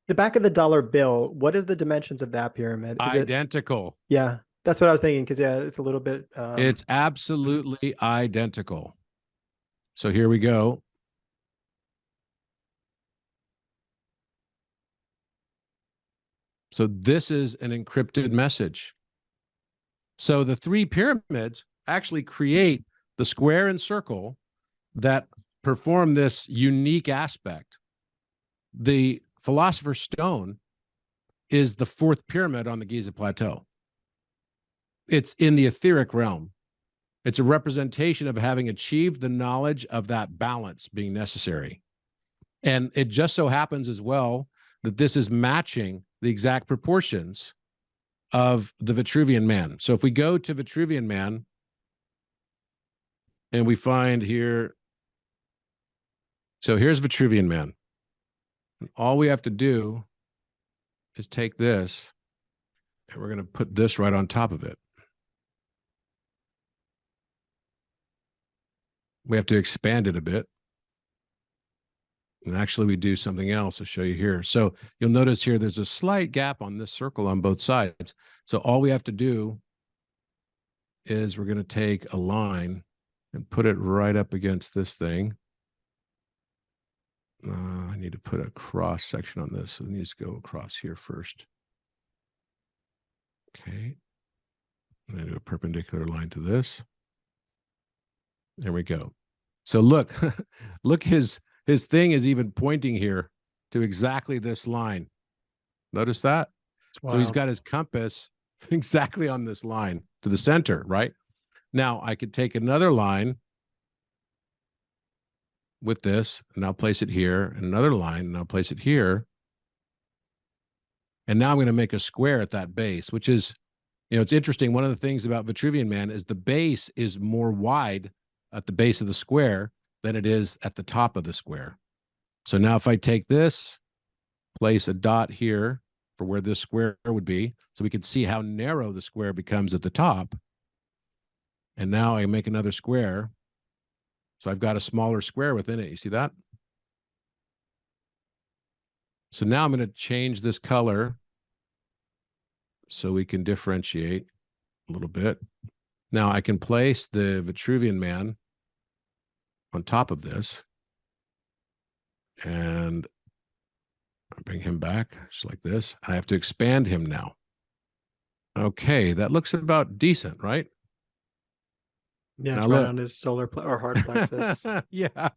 The back of the dollar bill, what is the dimensions of that pyramid? Is identical. Yeah, that's what I was thinking, because it's a little bit... It's absolutely identical. So here we go. So this is an encrypted message. So the 3 pyramids actually create the square and circle that perform this unique aspect. The philosopher's stone is the 4th pyramid on the Giza Plateau. It's in the etheric realm. It's a representation of having achieved the knowledge of that balance being necessary. And it just so happens as well that this is matching the exact proportions of the Vitruvian Man. So if we go to Vitruvian Man and we find here, so here's Vitruvian Man. And all we have to do is take this and we're going to put this right on top of it. We have to expand it a bit. And actually we do something else. I'll show you here. So you'll notice here, there's a slight gap on this circle on both sides. So all we have to do is we're going to take a line and put it right up against this thing. I need to put a cross section on this. So it needs to go across here first. Okay. And I do a perpendicular line to this. There we go. So look, look, his thing is even pointing here to exactly this line. Notice that? So he's got his compass exactly on this line to the center, right? Now I could take another line with this, and I'll place it here, and another line, and I'll place it here. And now I'm going to make a square at that base, which is, it's interesting. One of the things about Vitruvian Man is the base is more wide at the base of the square than it is at the top of the square. So now if I take this, place a dot here for where this square would be, so we can see how narrow the square becomes at the top. And now I make another square. So I've got a smaller square within it. You see that? So now I'm going to change this color so we can differentiate a little bit. Now I can place the Vitruvian Man on top of this, and I'll bring him back just like this. I have to expand him now. Okay, that looks about decent, right? Yeah, now it's right look. on his solar or heart plexus. Yeah.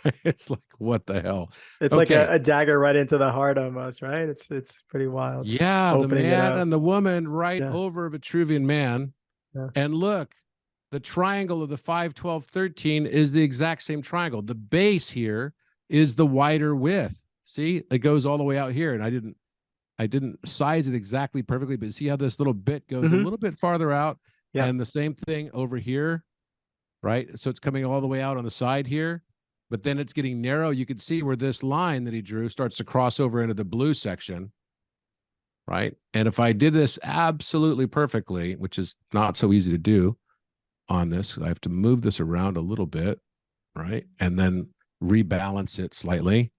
Right. It's like, what the hell? It's like a dagger right into the heart almost, right? It's pretty wild. Yeah, the Opening it man up. and the woman right Yeah. over Vitruvian Man. Yeah. And look, the triangle of the 5, 12, 13 is the exact same triangle. The base here is the wider width. See, it goes all the way out here. And I didn't size it exactly perfectly, but see how this little bit goes a little bit farther out. Yeah. And the same thing over here, right? So it's coming all the way out on the side here, but then it's getting narrow. You can see where this line that he drew starts to cross over into the blue section, right? And if I did this absolutely perfectly, which is not so easy to do on this, I have to move this around a little bit, right? And then rebalance it slightly.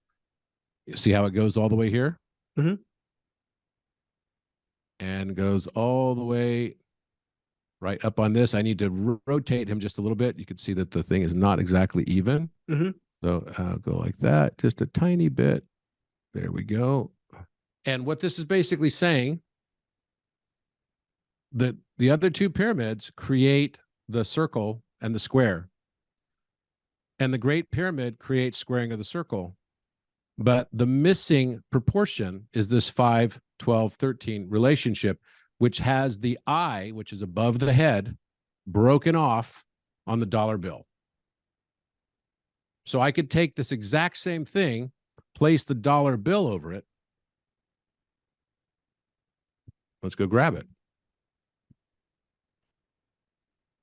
You see how it goes all the way here? And goes all the way right up on this. I need to rotate him just a little bit. You can see that the thing is not exactly even. So I'll go like that, just a tiny bit. There we go. And what this is basically saying, that the other two pyramids create the circle and the square. And the Great Pyramid creates squaring of the circle. But the missing proportion is this 5, 12, 13 relationship, which has the eye, which is above the head, broken off on the dollar bill. So I could take this exact same thing, place the dollar bill over it. Let's go grab it.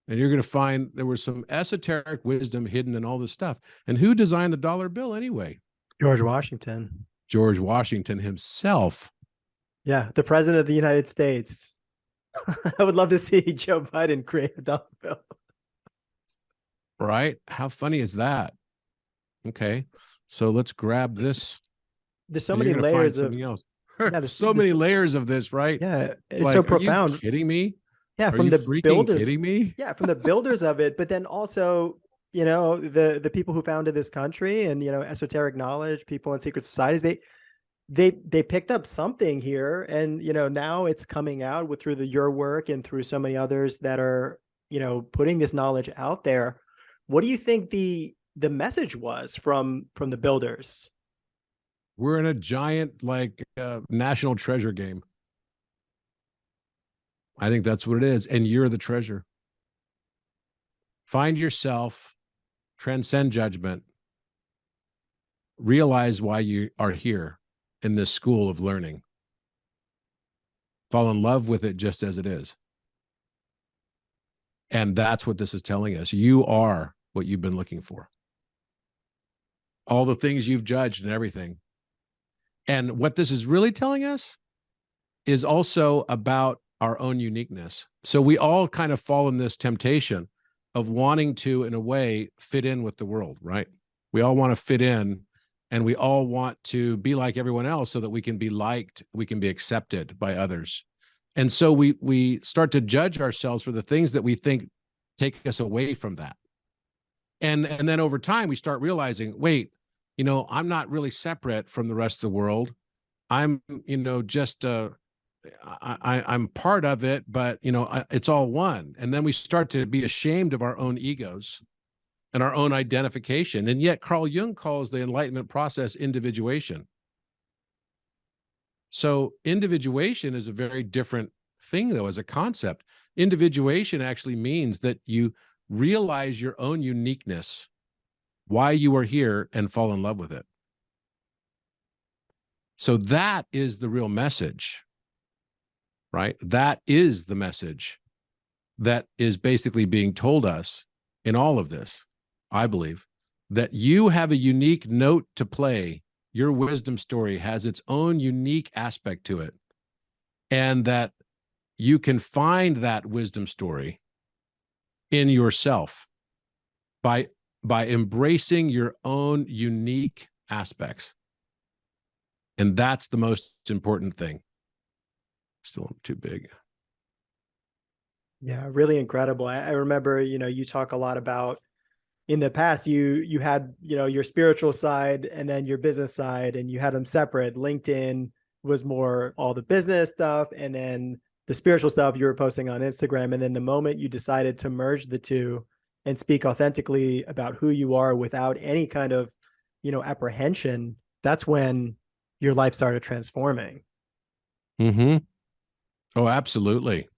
And you're going to find there was some esoteric wisdom hidden in all this stuff. And who designed the dollar bill anyway? George Washington. George Washington himself. Yeah, the president of the United States. I would love to see Joe Biden create a dollar bill. Right? How funny is that? Okay, so let's grab this. There's so many layers of something else. Yeah, there's so many layers of this, right? Yeah, it's like, so profound. Are you kidding me? Yeah, Are from you the freaking builders. Kidding me? Yeah, from the builders of it, but then also, you know, the people who founded this country and, you know, esoteric knowledge, people in secret societies, they picked up something here, and, you know, now it's coming out with through your work and through so many others that are, you know, putting this knowledge out there. What do you think the message was from the builders? We're in a giant like national treasure game. I think that's what it is. And you're the treasure. Find yourself, transcend judgment, realize why you are here in this school of learning. Fall in love with it just as it is. And that's what this is telling us. You are what you've been looking for. All the things you've judged and everything. And what this is really telling us is also about our own uniqueness. So we all kind of fall in this temptation of wanting to, in a way, fit in with the world, right? We all want to fit in, and we all want to be like everyone else so that we can be liked, we can be accepted by others. And so we start to judge ourselves for the things that we think take us away from that. And then over time, we start realizing, wait, you know, I'm not really separate from the rest of the world. I'm, you know, just I'm part of it, but, you know, it's all one. And then we start to be ashamed of our own egos and our own identification. And yet Carl Jung calls the enlightenment process individuation. So individuation is a very different thing, though, as a concept. Individuation actually means that you realize your own uniqueness, why you are here, and fall in love with it. So that is the real message, right? That is the message that is basically being told us in all of this, I believe, that you have a unique note to play. Your wisdom story has its own unique aspect to it, and that you can find that wisdom story in yourself by embracing your own unique aspects. And that's the most important thing. Still too big. Yeah, really incredible. I remember, you talk a lot about in the past, you had, your spiritual side and then your business side, and you had them separate. LinkedIn was more all the business stuff, and then the spiritual stuff you were posting on Instagram. And then the moment you decided to merge the two and speak authentically about who you are without any kind of, apprehension, that's when your life started transforming. Mm-hmm. Oh, absolutely.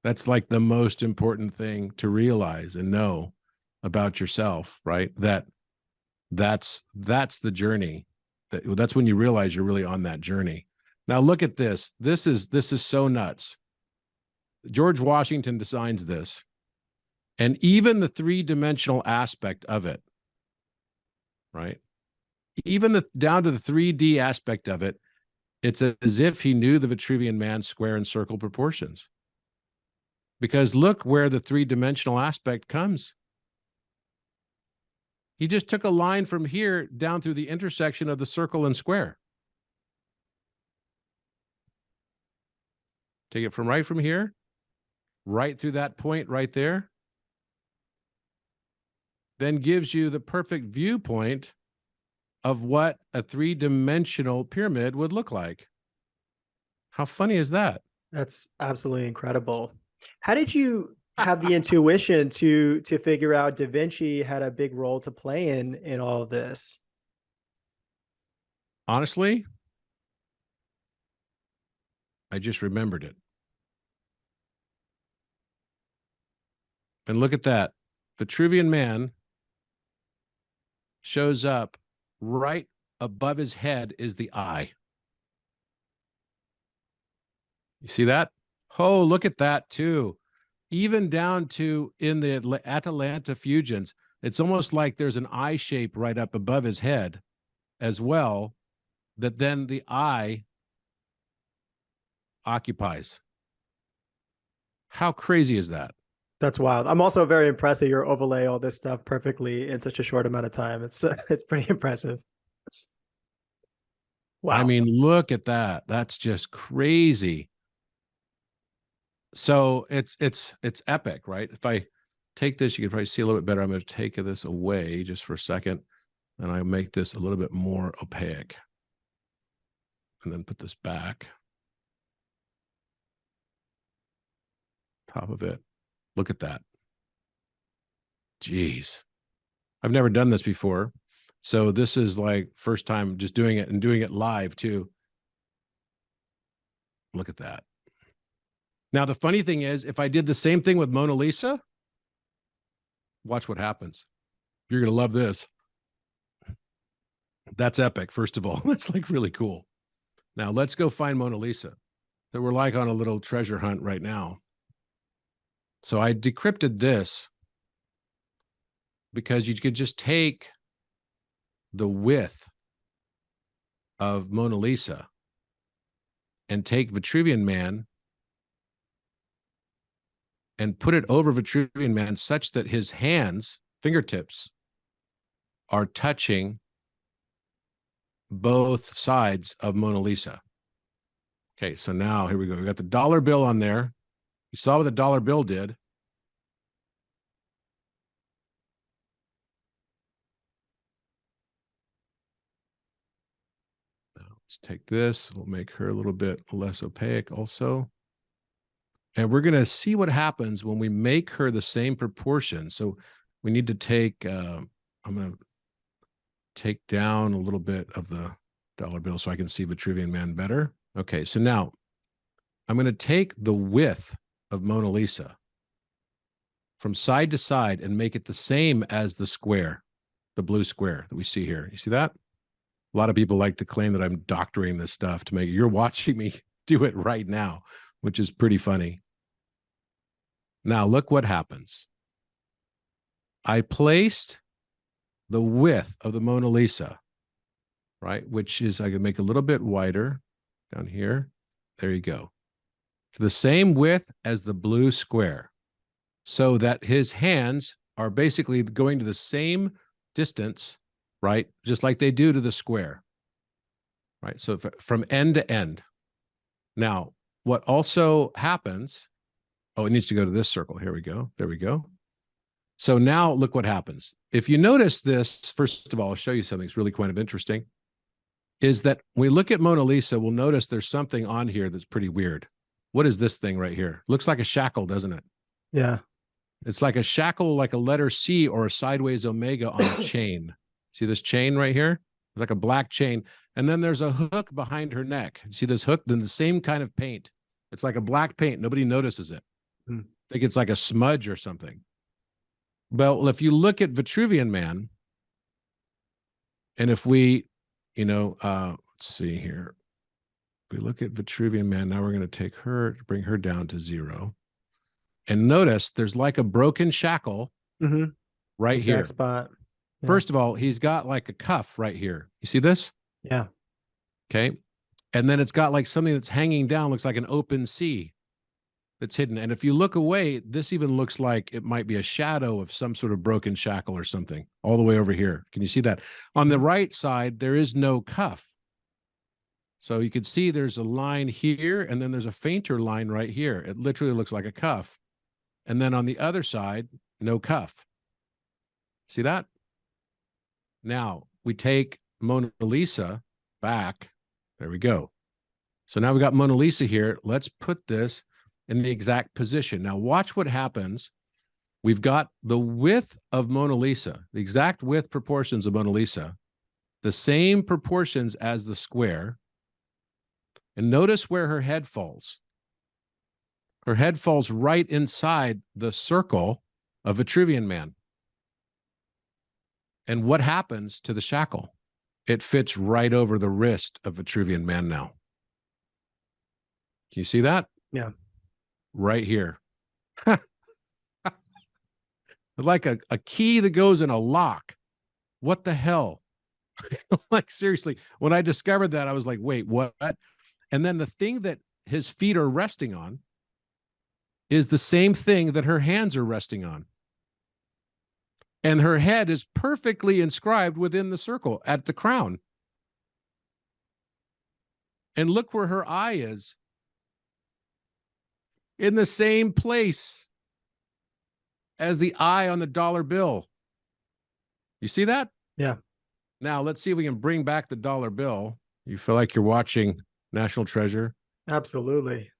That's like the most important thing to realize and know about yourself, right? That's the journey. That's when you realize you're really on that journey. Now look at this. This is so nuts. George Washington designs this, and even the three-dimensional aspect of it, right? Even down to the 3D aspect of it, it's as if he knew the Vitruvian man's square and circle proportions. Because look where the three-dimensional aspect comes. He just took a line from here down through the intersection of the circle and square. Take it from right from here, right through that point right there. Then gives you the perfect viewpoint of what a three-dimensional pyramid would look like. How funny is that? That's absolutely incredible. How did you have the intuition to figure out Da Vinci had a big role to play in all of this? Honestly, I just remembered it. And look at that. Vitruvian man shows up right above his head is the eye. You see that? Oh, look at that too. Even down to in the Atalanta fusions, it's almost like there's an eye shape right up above his head as well, that then the eye occupies. How crazy is that? That's wild. I'm also very impressed that you're overlay all this stuff perfectly in such a short amount of time. It's pretty impressive. Wow. I mean, look at that. That's just crazy. So it's epic, right? If I take this, you can probably see a little bit better. I'm going to take this away just for a second, and I make this a little bit more opaque, and then put this back. Top of it. Look at that. Jeez. I've never done this before. So this is like first time just doing it and doing it live too. Look at that. Now, the funny thing is, if I did the same thing with Mona Lisa, watch what happens. You're going to love this. That's epic, first of all. That's like really cool. Now, let's go find Mona Lisa. So we're like on a little treasure hunt right now. So I decrypted this because you could just take the width of Mona Lisa and take Vitruvian Man and put it over Vitruvian Man such that his hands, fingertips, are touching both sides of Mona Lisa. Okay, so now here we go. We got the dollar bill on there. You saw what the dollar bill did. Now let's take this. We'll make her a little bit less opaque also. And we're going to see what happens when we make her the same proportion. So we need to take, I'm going to take down a little bit of the dollar bill so I can see Vitruvian Man better. Okay, so now I'm going to take the width of Mona Lisa from side to side and make it the same as the square, the blue square that we see here. You see that? A lot of people like to claim that I'm doctoring this stuff to make it. You're watching me do it right now, which is pretty funny. Now, look what happens. I placed the width of the Mona Lisa, right? Which is, I can make a little bit wider down here. There you go. To the same width as the blue square. so that his hands are basically going to the same distance, right? Just like they do to the square, right? So from end to end. Now, what also happens, oh, it needs to go to this circle. Here we go. There we go. So now look what happens. If you notice this, first of all, I'll show you something that's really kind of interesting, is that when we look at Mona Lisa, we'll notice there's something on here that's pretty weird. What is this thing right here? Looks like a shackle, doesn't it? Yeah. It's like a shackle, like a letter C or a sideways omega on a chain. See this chain right here? It's like a black chain. And then there's a hook behind her neck. See this hook? Then the same kind of paint. It's like a black paint. Nobody notices it. I think it's like a smudge or something. Well, if you look at Vitruvian Man, and if we, let's see here. If we look at Vitruvian Man, now we're going to take her, bring her down to 0. And notice there's like a broken shackle right here. Exact spot. Yeah. First of all, he's got like a cuff right here. You see this? Yeah. Okay. And then it's got like something that's hanging down, looks like an open sea that's hidden. And if you look away, this even looks like it might be a shadow of some sort of broken shackle or something all the way over here. Can you see that? On the right side, there is no cuff. So you can see there's a line here, and then there's a fainter line right here. It literally looks like a cuff. And then on the other side, no cuff. See that? Now we take Mona Lisa back. There we go. So now we got Mona Lisa here. Let's put this in the exact position. Now watch what happens. We've got the width of Mona Lisa, the exact width proportions of Mona Lisa, the same proportions as the square. And notice where her head falls. Her head falls right inside the circle of Vitruvian Man. And what happens to the shackle? It fits right over the wrist of Vitruvian Man now. Can you see that? Yeah. Right here. Like a key that goes in a lock. What the hell? Like, seriously, when I discovered that, I was like, wait, what? And then the thing that his feet are resting on is the same thing that her hands are resting on. And her head is perfectly inscribed within the circle at the crown. And look where her eye is. In the same place as the eye on the dollar bill. You see that? Yeah. Now let's see if we can bring back the dollar bill. You feel like you're watching National Treasure? Absolutely.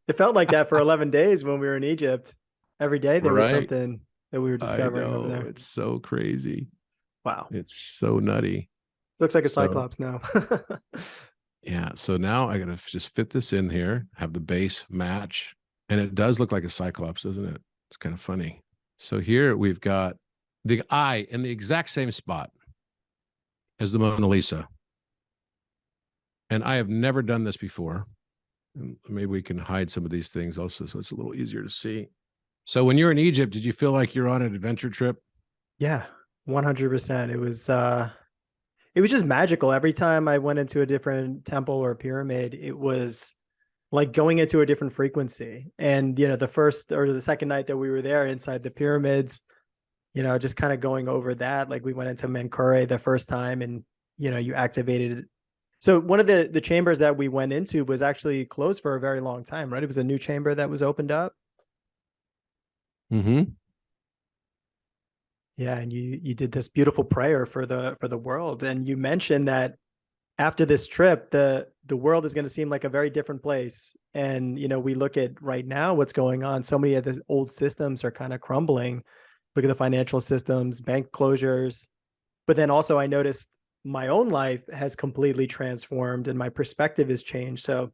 It felt like that for 11 days when we were in Egypt. Every day there was something that we were discovering over there. It's so crazy. Wow. It's so nutty. Looks like a Cyclops now. Yeah. So now I got to just fit this in here, have the base match. And it does look like a Cyclops, doesn't it? It's kind of funny. So here we've got the eye in the exact same spot as the Mona Lisa. And I have never done this before. And maybe we can hide some of these things also, so it's a little easier to see. So when you're in Egypt, did you feel like you're on an adventure trip? Yeah, 100%. It was just magical. Every time I went into a different temple or pyramid, it was like going into a different frequency. And, the first or the second night that we were there inside the pyramids, just kind of going over that, like we went into Menkure the first time and, you activated it. So one of the chambers that we went into was actually closed for a very long time, right? It was a new chamber that was opened up. Mm-hmm. Yeah. And you did this beautiful prayer for the world. And you mentioned that after this trip, the world is going to seem like a very different place. And, we look at right now what's going on. So many of the old systems are kind of crumbling. Look at the financial systems, bank closures. But then also I noticed my own life has completely transformed and my perspective has changed. So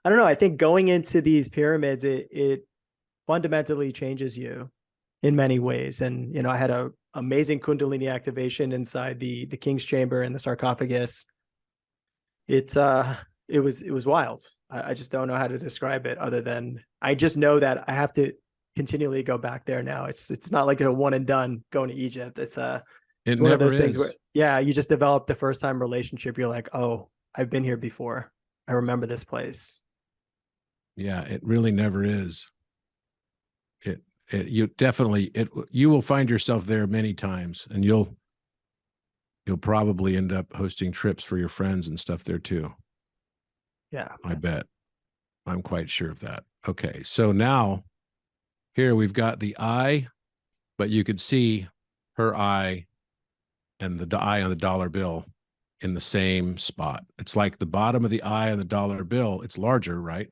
I don't know. I think going into these pyramids, it fundamentally changes you in many ways. And, I had a amazing Kundalini activation inside the King's Chamber and the sarcophagus. It was wild. I just don't know how to describe it other than I just know that I have to continually go back there now. It's not like a one and done going to Egypt. It's one of those things where, you just develop the first time relationship. You're like, oh, I've been here before. I remember this place. Yeah, it really never is. you will find yourself there many times, and you'll probably end up hosting trips for your friends and stuff there too. Yeah. I bet. I'm quite sure of that. Okay. So now here we've got the eye, but you could see her eye and the eye on the dollar bill in the same spot. It's like the bottom of the eye on the dollar bill. It's larger, right?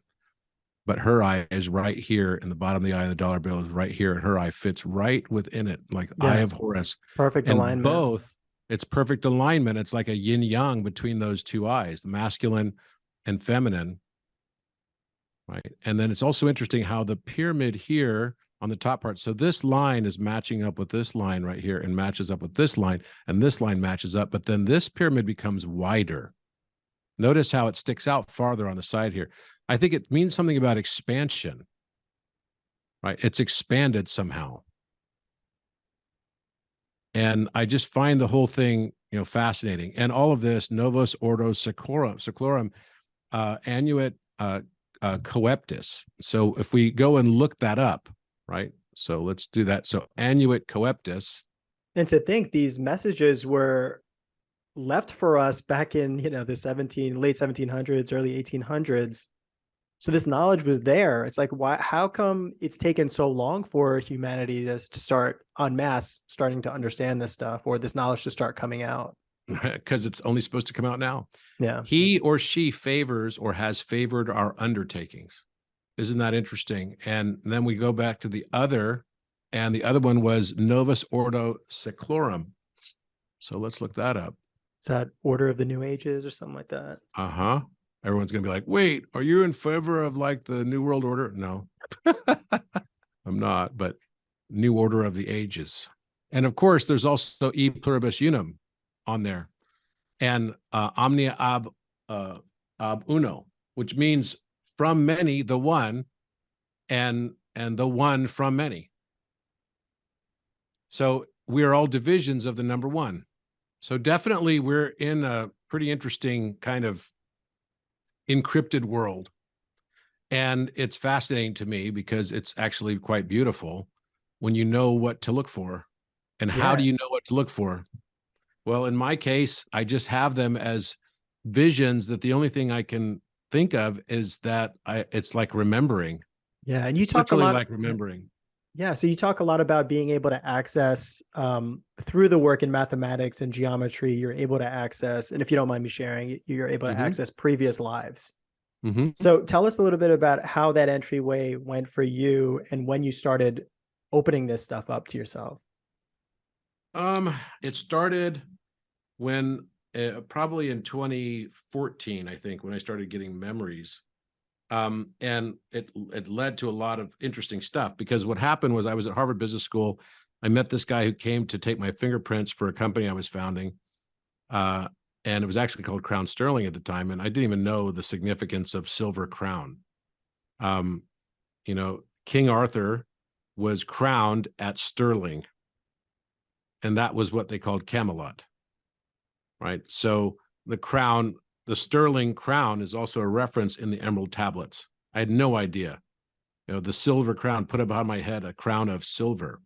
But her eye is right here, and the bottom of the eye of the dollar bill is right here, and her eye fits right within it, like eye Yeah. of Horus. Perfect And alignment. both, it's perfect alignment. It's like a yin yang between those two eyes, the masculine and feminine, right? And then it's also interesting how the pyramid here on the top part, so this line is matching up with this line right here and matches up with this line, and this line matches up, but then this pyramid becomes wider. Notice how it sticks out farther on the side here. I think it means something about expansion, right? It's expanded somehow. And I just find the whole thing, fascinating. And all of this, Novus Ordo Seclorum, Annuit Coeptus. So if we go and look that up, right? So let's do that. So Annuit Coeptus. And to think these messages were left for us back in, the late 1700s, early 1800s. So this knowledge was there. It's like, why? How come it's taken so long for humanity to start en masse starting to understand this stuff, or this knowledge to start coming out? Because it's only supposed to come out now. Yeah. He or she favors or has favored our undertakings. Isn't that interesting? And then we go back to the other, and the other one was Novus Ordo Seclorum. So let's look that up. Is that Order of the New Ages or something like that? Uh-huh. Everyone's going to be like, wait, are you in favor of like the New World Order? No, I'm not, but New Order of the Ages. And of course, there's also E Pluribus Unum on there, and Omnia ab uno, which means from many, the one, and the one from many. So we are all divisions of the number one. So definitely we're in a pretty interesting kind of encrypted world. And it's fascinating to me because it's actually quite beautiful when you know what to look for. And how do you know what to look for? Well, in my case, I just have them as visions that the only thing I can think of is that it's like remembering. Yeah. And you talk a lot like remembering. Yeah. So you talk a lot about being able to access through the work in mathematics and geometry, you're able to access, and if you don't mind me sharing, you're able to access previous lives. So tell us a little bit about how that entryway went for you and when you started opening this stuff up to yourself. It started when probably in 2014, I think, when I started getting memories. And it led to a lot of interesting stuff, because what happened was I was at Harvard Business School. I met this guy who came to take my fingerprints for a company I was founding. And it was actually called Crown Sterling at the time. And I didn't even know the significance of silver crown. King Arthur was crowned at Stirling. And that was what they called Camelot. Right. So the crown, the sterling crown, is also a reference in the emerald tablets. I had no idea. The silver crown put upon my head, a crown of silver.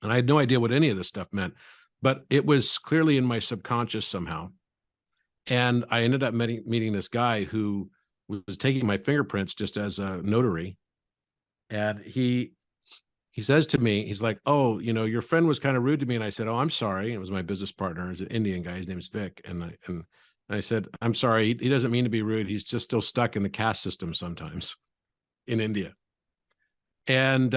And I had no idea what any of this stuff meant, but it was clearly in my subconscious somehow. And I ended up meeting this guy who was taking my fingerprints just as a notary. And he says to me, he's like, oh, your friend was kind of rude to me. And I said, oh, I'm sorry. It was my business partner. He's an Indian guy. His name is Vic. And I said, I'm sorry. He doesn't mean to be rude. He's just still stuck in the caste system sometimes in India. And,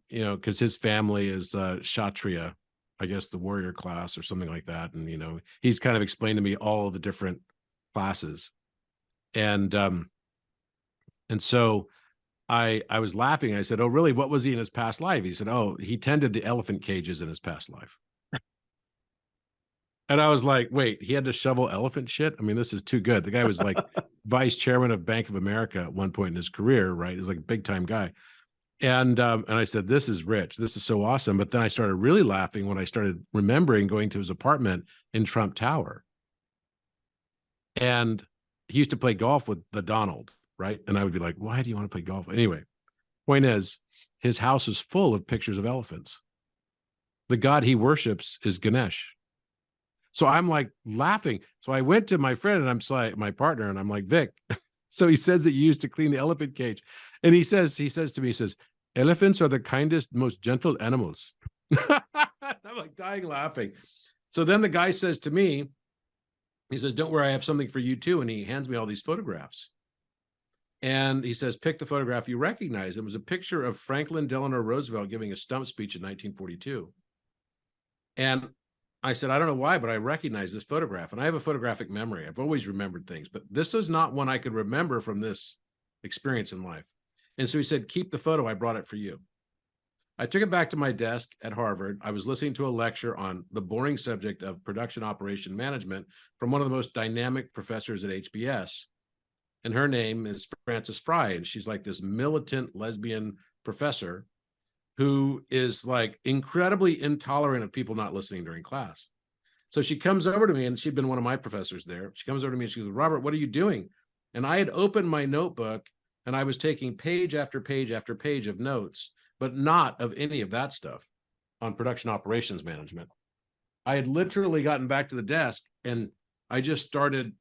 because his family is Kshatriya, I guess the warrior class or something like that. And, he's kind of explained to me all of the different classes. And so I was laughing. I said, oh, really? What was he in his past life? He said, oh, he tended the elephant cages in his past life. And I was like, wait, he had to shovel elephant shit? I mean, this is too good. The guy was like vice chairman of Bank of America at one point in his career, right? He's like a big time guy. And I said, this is rich. This is so awesome. But then I started really laughing when I started remembering going to his apartment in Trump Tower. And he used to play golf with the Donald, right? And I would be like, why do you want to play golf? Anyway, Point is, his house is full of pictures of elephants. The god he worships is Ganesh. So I'm like laughing. So I went to my friend and I'm like, my partner, and I'm like, Vic. So he says that you used to clean the elephant cage. And he says to me, elephants are the kindest, most gentle animals. I'm like dying laughing. So then the guy says to me, he says, don't worry, I have something for you too. And he hands me all these photographs. And he says, pick the photograph you recognize. It was a picture of Franklin Delano Roosevelt giving a stump speech in 1942. And I said, I don't know why, but I recognize this photograph. And I have a photographic memory. I've always remembered things, but this is not one I could remember from this experience in life. And so he said, keep the photo. I brought it for you. I took it back to my desk at Harvard. I was listening to a lecture on the boring subject of production operation management from one of the most dynamic professors at HBS. And her name is Frances Fry. And she's like this militant lesbian professor who is like incredibly intolerant of people not listening during class. So she comes over to me, and she'd been one of my professors there. She comes over to me and she goes, Robert, what are you doing? And I had opened my notebook and I was taking page after page after page of notes, but not of any of that stuff on production operations management. I had literally gotten back to the desk and I just started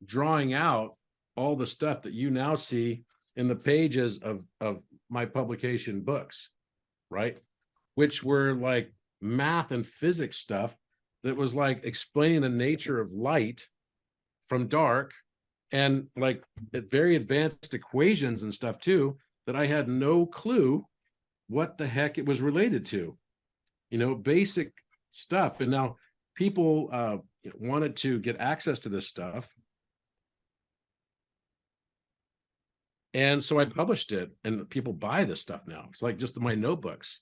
drawing out all the stuff that you now see in the pages of my publication books, right? Which were like math and physics stuff that was like explaining the nature of light from dark, and like very advanced equations and stuff too, that I had no clue what the heck it was related to, basic stuff. And now people wanted to get access to this stuff. And so I published it, and people buy this stuff now. It's like just my notebooks.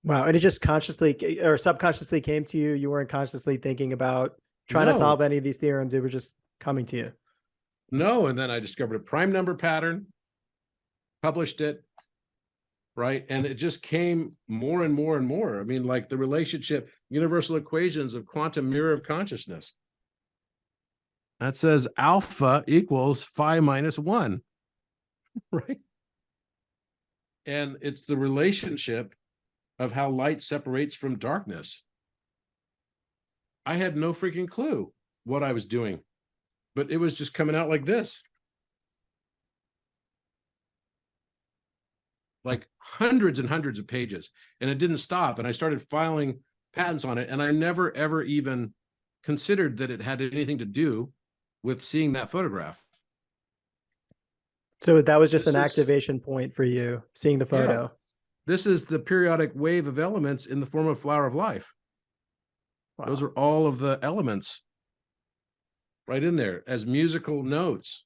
Wow. And it just consciously or subconsciously came to you. You weren't consciously thinking about trying to solve any of these theorems. It was just coming to you. No. And then I discovered a prime number pattern, published it, right? And it just came more and more and more. I mean, like the relationship, universal equations of quantum mirror of consciousness. That says alpha equals phi minus 1, right? And it's the relationship of how light separates from darkness. I had no freaking clue what I was doing, but it was just coming out like this. Like hundreds and hundreds of pages, and it didn't stop. And I started filing patents on it, and I never, ever even considered that it had anything to do with seeing that photograph. So that was just an activation point for you, seeing the photo. Yeah. This is the periodic wave of elements in the form of flower of life. Wow. Those are all of the elements right in there as musical notes.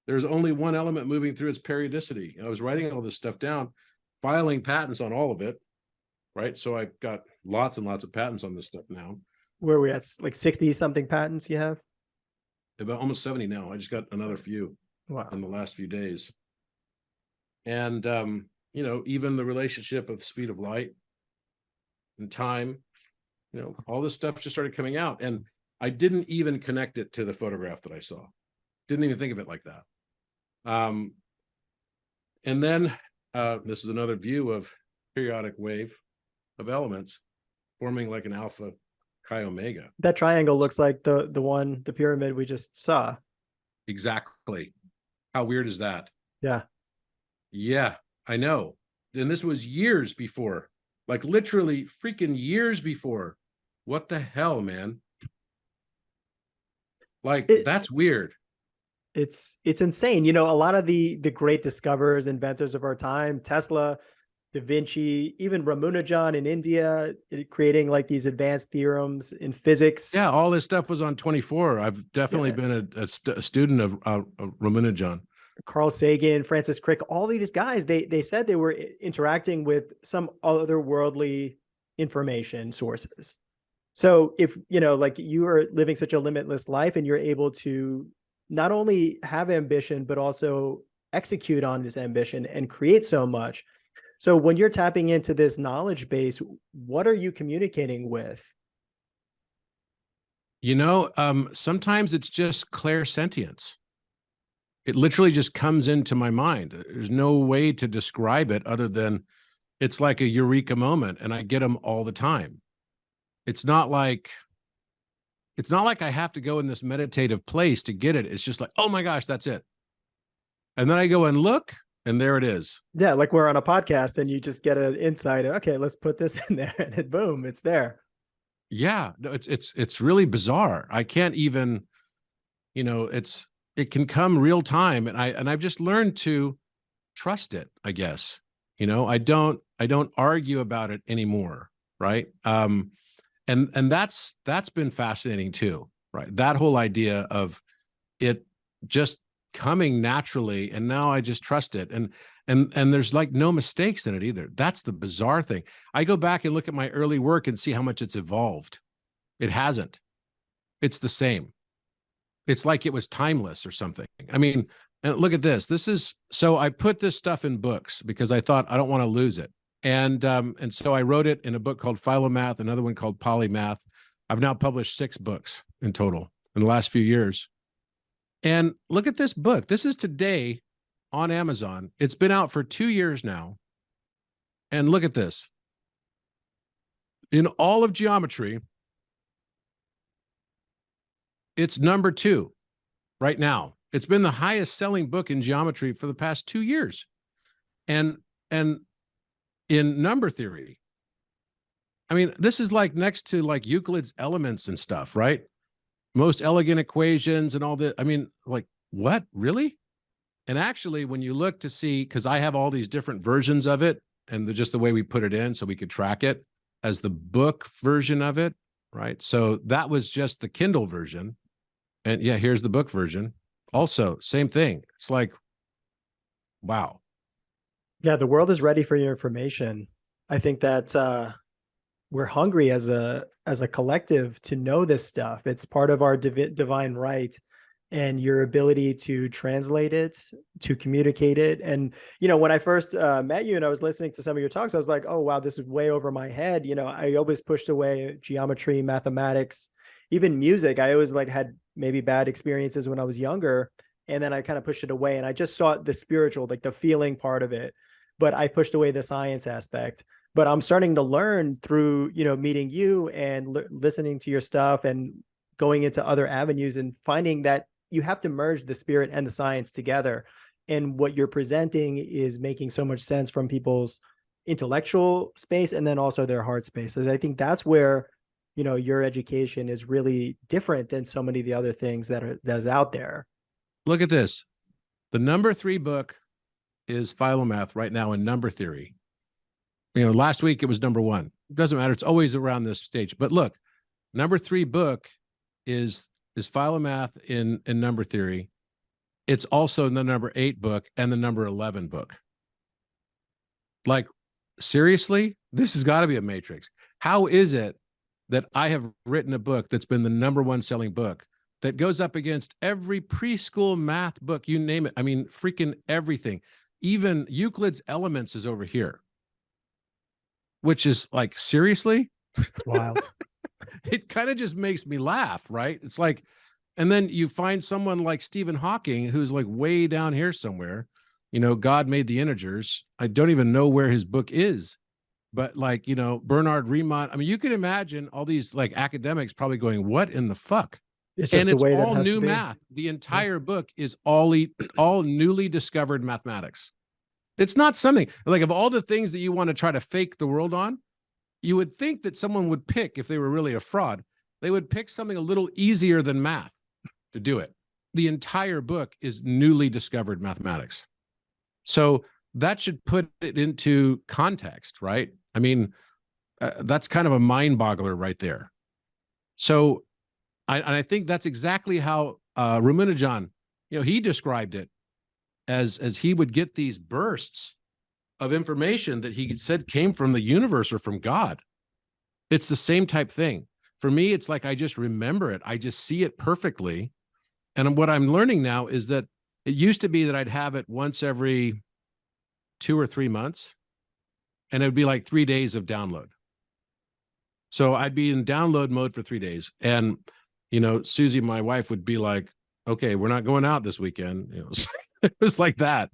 There's only one element moving through its periodicity. I was writing all this stuff down, filing patents on all of it, right? So I've got lots and lots of patents on this stuff now. Where are we at? Like 60 something patents you have? About almost 70 now. I just got another few in the last few days. And, even the relationship of speed of light and time, all this stuff just started coming out. And I didn't even connect it to the photograph that I saw. Didn't even think of it like that. And then this is another view of periodic wave of elements forming like an alpha chi omega. That triangle looks like the pyramid we just saw. Exactly. How weird is that? Yeah. Yeah, I know. And this was years before, like literally freaking years before. What the hell, man? Like, that's weird. It's insane. A lot of the great discoverers, inventors of our time, Tesla, Da Vinci, even Ramanujan in India, creating like these advanced theorems in physics. Yeah, all this stuff was on 24. I've definitely been a student of Ramanujan. Carl Sagan, Francis Crick, all these guys, they said they were interacting with some otherworldly information sources. So if, like you are living such a limitless life and you're able to not only have ambition, but also execute on this ambition and create so much. So when you're tapping into this knowledge base, what are you communicating with? Sometimes it's just clairsentience. It literally just comes into my mind. There's no way to describe it other than it's like a eureka moment, and I get them all the time. It's not like I have to go in this meditative place to get it. It's just like, oh my gosh, that's it. And then I go and look, and there it is. Yeah, like we're on a podcast and you just get an insight. Okay, let's put this in there, and then boom, it's there. Yeah, no, it's really bizarre. I can't even, it can come real time, and I've just learned to trust it, I guess. I don't argue about it anymore, right? And that's been fascinating too, right? That whole idea of it just coming naturally, and now I just trust it, and there's like no mistakes in it either. That's the bizarre thing. I go back and look at my early work and see how much it's evolved. It hasn't. It's the same. It's like it was timeless or something. I mean, and look at this. So I put this stuff in books because I thought I don't want to lose it. And so I wrote it in a book called Philomath, another one called POLYMATH. I've now published 6 books in total in the last few years. And look at this book. This is today on Amazon. It's been out for 2 years now. And look at this. In all of geometry, it's number 2 right now. It's been the highest selling book in geometry for the past 2 years. And in number theory, I mean, this is like next to like Euclid's Elements and stuff, right? Most elegant equations and all that. I mean, like, what? Really? And actually, when you look to see, because I have all these different versions of it, and just the way we put it in so we could track it as the book version of it, right? So that was just the Kindle version. And yeah, here's the book version. Also, same thing. It's like, wow. Yeah, the world is ready for your information. I think that we're hungry as a collective to know this stuff. It's part of our divine right, and your ability to translate it, to communicate it. And when I first met you and I was listening to some of your talks, I was like, oh wow, this is way over my head. I always pushed away geometry, mathematics, even music. I always had maybe bad experiences when I was younger, and then I kind of pushed it away, and I just saw the spiritual, like the feeling part of it, but I pushed away the science aspect. But I'm starting to learn through, meeting you and listening to your stuff and going into other avenues and finding that you have to merge the spirit and the science together. And what you're presenting is making so much sense from people's intellectual space and then also their heart space. So I think that's where, your education is really different than so many of the other things that is out there. Look at this. The number 3 book is Philomath right now in number theory. Last week it was number 1. It doesn't matter. It's always around this stage. But look, number 3 book is Philomath in number theory. It's also the number 8 book and the number 11 book. Like, seriously? This has got to be a matrix. How is it that I have written a book that's been the number 1 selling book that goes up against every preschool math book, you name it? I mean, freaking everything. Even Euclid's Elements is over here, which is like, seriously? It's wild. It kind of just makes me laugh, right? It's like, and then you find someone like Stephen Hawking, who's like way down here somewhere, God made the integers. I don't even know where his book is, but like, Bernard Riemann. I mean, you can imagine all these like academics probably going, what in the fuck? It's just and the it's way that all has new to be. math. The entire book is all newly discovered mathematics. It's not something like, of all the things that you want to try to fake the world on, you would think that someone would pick, if they were really a fraud, they would pick something a little easier than math to do it. The entire book is newly discovered mathematics. So that should put it into context, right? I mean, that's kind of a mind boggler right there. So I think that's exactly how Ramanujan, he described it as he would get these bursts of information that he said came from the universe or from God. It's the same type thing. For me, it's like I just remember it. I just see it perfectly. And what I'm learning now is that it used to be that I'd have it once every 2 or 3 months, and it would be like 3 days of download. So I'd be in download mode for 3 days. And, Susie, my wife, would be like, okay, we're not going out this weekend. It was like that.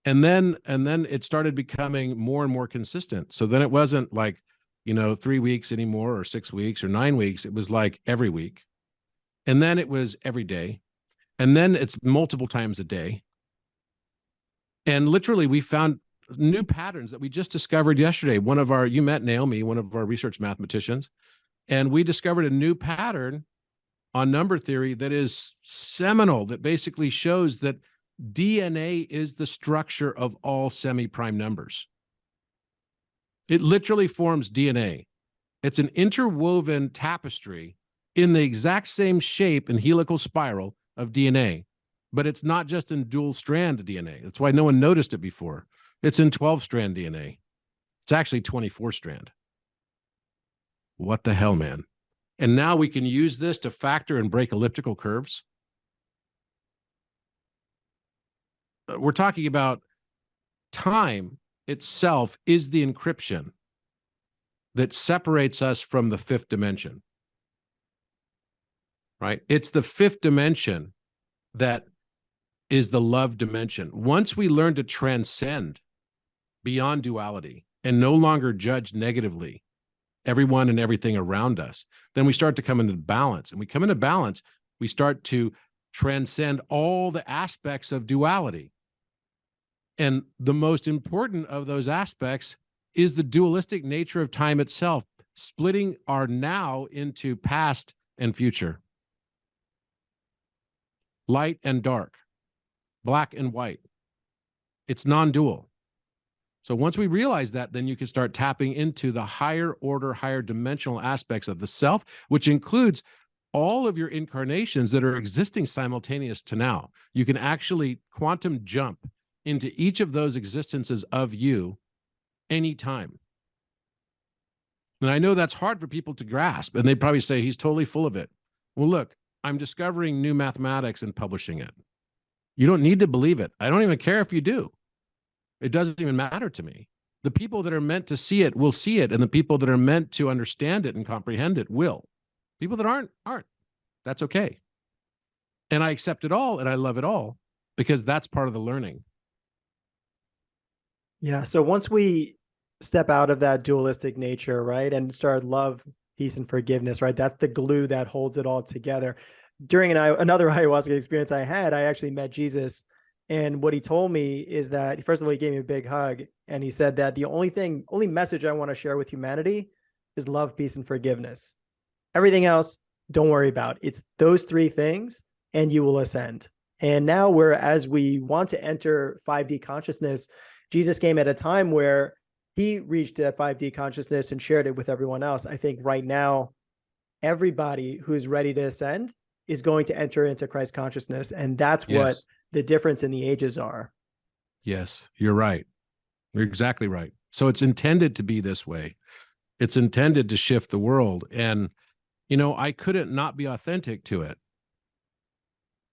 And then it started becoming more and more consistent. So then it wasn't like, 3 weeks anymore, or 6 weeks or 9 weeks. It was like every week. And then it was every day. And then it's multiple times a day. And literally we found new patterns that we just discovered yesterday. You met Naomi, one of our research mathematicians, and we discovered a new pattern on number theory that is seminal, that basically shows that DNA is the structure of all semi-prime numbers. It literally forms DNA. It's an interwoven tapestry in the exact same shape and helical spiral of DNA, but it's not just in dual strand DNA. That's why no one noticed it before. It's in 12-strand DNA. It's actually 24-strand. What the hell, man? And now we can use this to factor and break elliptical curves. We're talking about time itself is the encryption that separates us from the fifth dimension, right? It's the fifth dimension that is the love dimension. Once we learn to transcend beyond duality and no longer judge negatively everyone and everything around us, then we start to come into balance. And we come into balance, we start to transcend all the aspects of duality. And the most important of those aspects is the dualistic nature of time itself, splitting our now into past and future, light and dark, black and white. It's non-dual. So once we realize that, then you can start tapping into the higher order, higher dimensional aspects of the self, which includes all of your incarnations that are existing simultaneous to now. You can actually quantum jump into each of those existences of you anytime. And I know that's hard for people to grasp, and they probably say he's totally full of it. Well, look, I'm discovering new mathematics and publishing it. You don't need to believe it. I don't even care if you do. It doesn't even matter to me. The people that are meant to see it will see it, and the people that are meant to understand it and comprehend it will. People that aren't. That's okay. And I accept it all, and I love it all, because that's part of the learning. Yeah. So once we step out of that dualistic nature, right, and start love, peace, and forgiveness, right, that's the glue that holds it all together. During another ayahuasca experience I had, I actually met Jesus. And what he told me is that, first of all, he gave me a big hug. And he said that the only message I want to share with humanity is love, peace, and forgiveness. Everything else, don't worry about. It's those three things, and you will ascend. And now as we want to enter 5D consciousness, Jesus came at a time where he reached that 5D consciousness and shared it with everyone else. I think right now, everybody who's ready to ascend is going to enter into Christ consciousness. And that's what the difference in the ages are. Yes, you're right. You're exactly right. So it's intended to be this way. It's intended to shift the world. And, I couldn't not be authentic to it.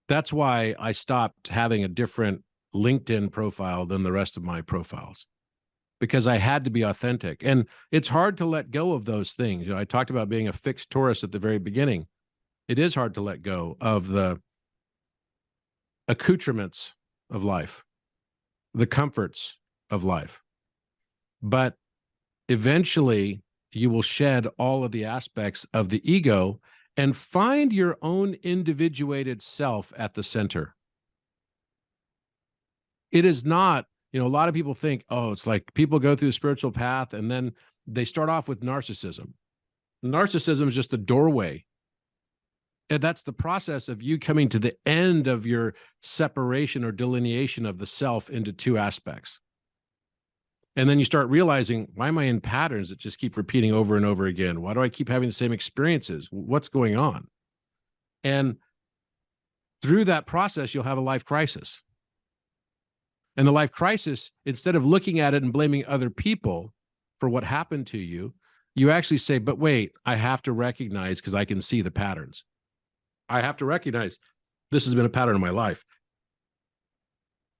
That's why I stopped having a different LinkedIn profile than the rest of my profiles, because I had to be authentic. And it's hard to let go of those things. I talked about being a fixed tourist at the very beginning. It is hard to let go of the accoutrements of life, the comforts of life. But eventually you will shed all of the aspects of the ego and find your own individuated self at the center. It is not, a lot of people think, it's like people go through the spiritual path and then they start off with narcissism. Narcissism is just the doorway. And that's the process of you coming to the end of your separation or delineation of the self into two aspects. And then you start realizing, why am I in patterns that just keep repeating over and over again? Why do I keep having the same experiences? What's going on? And through that process, you'll have a life crisis. And the life crisis, instead of looking at it and blaming other people for what happened to you, you actually say, but wait, I have to recognize, because I can see the patterns. I have to recognize this has been a pattern in my life.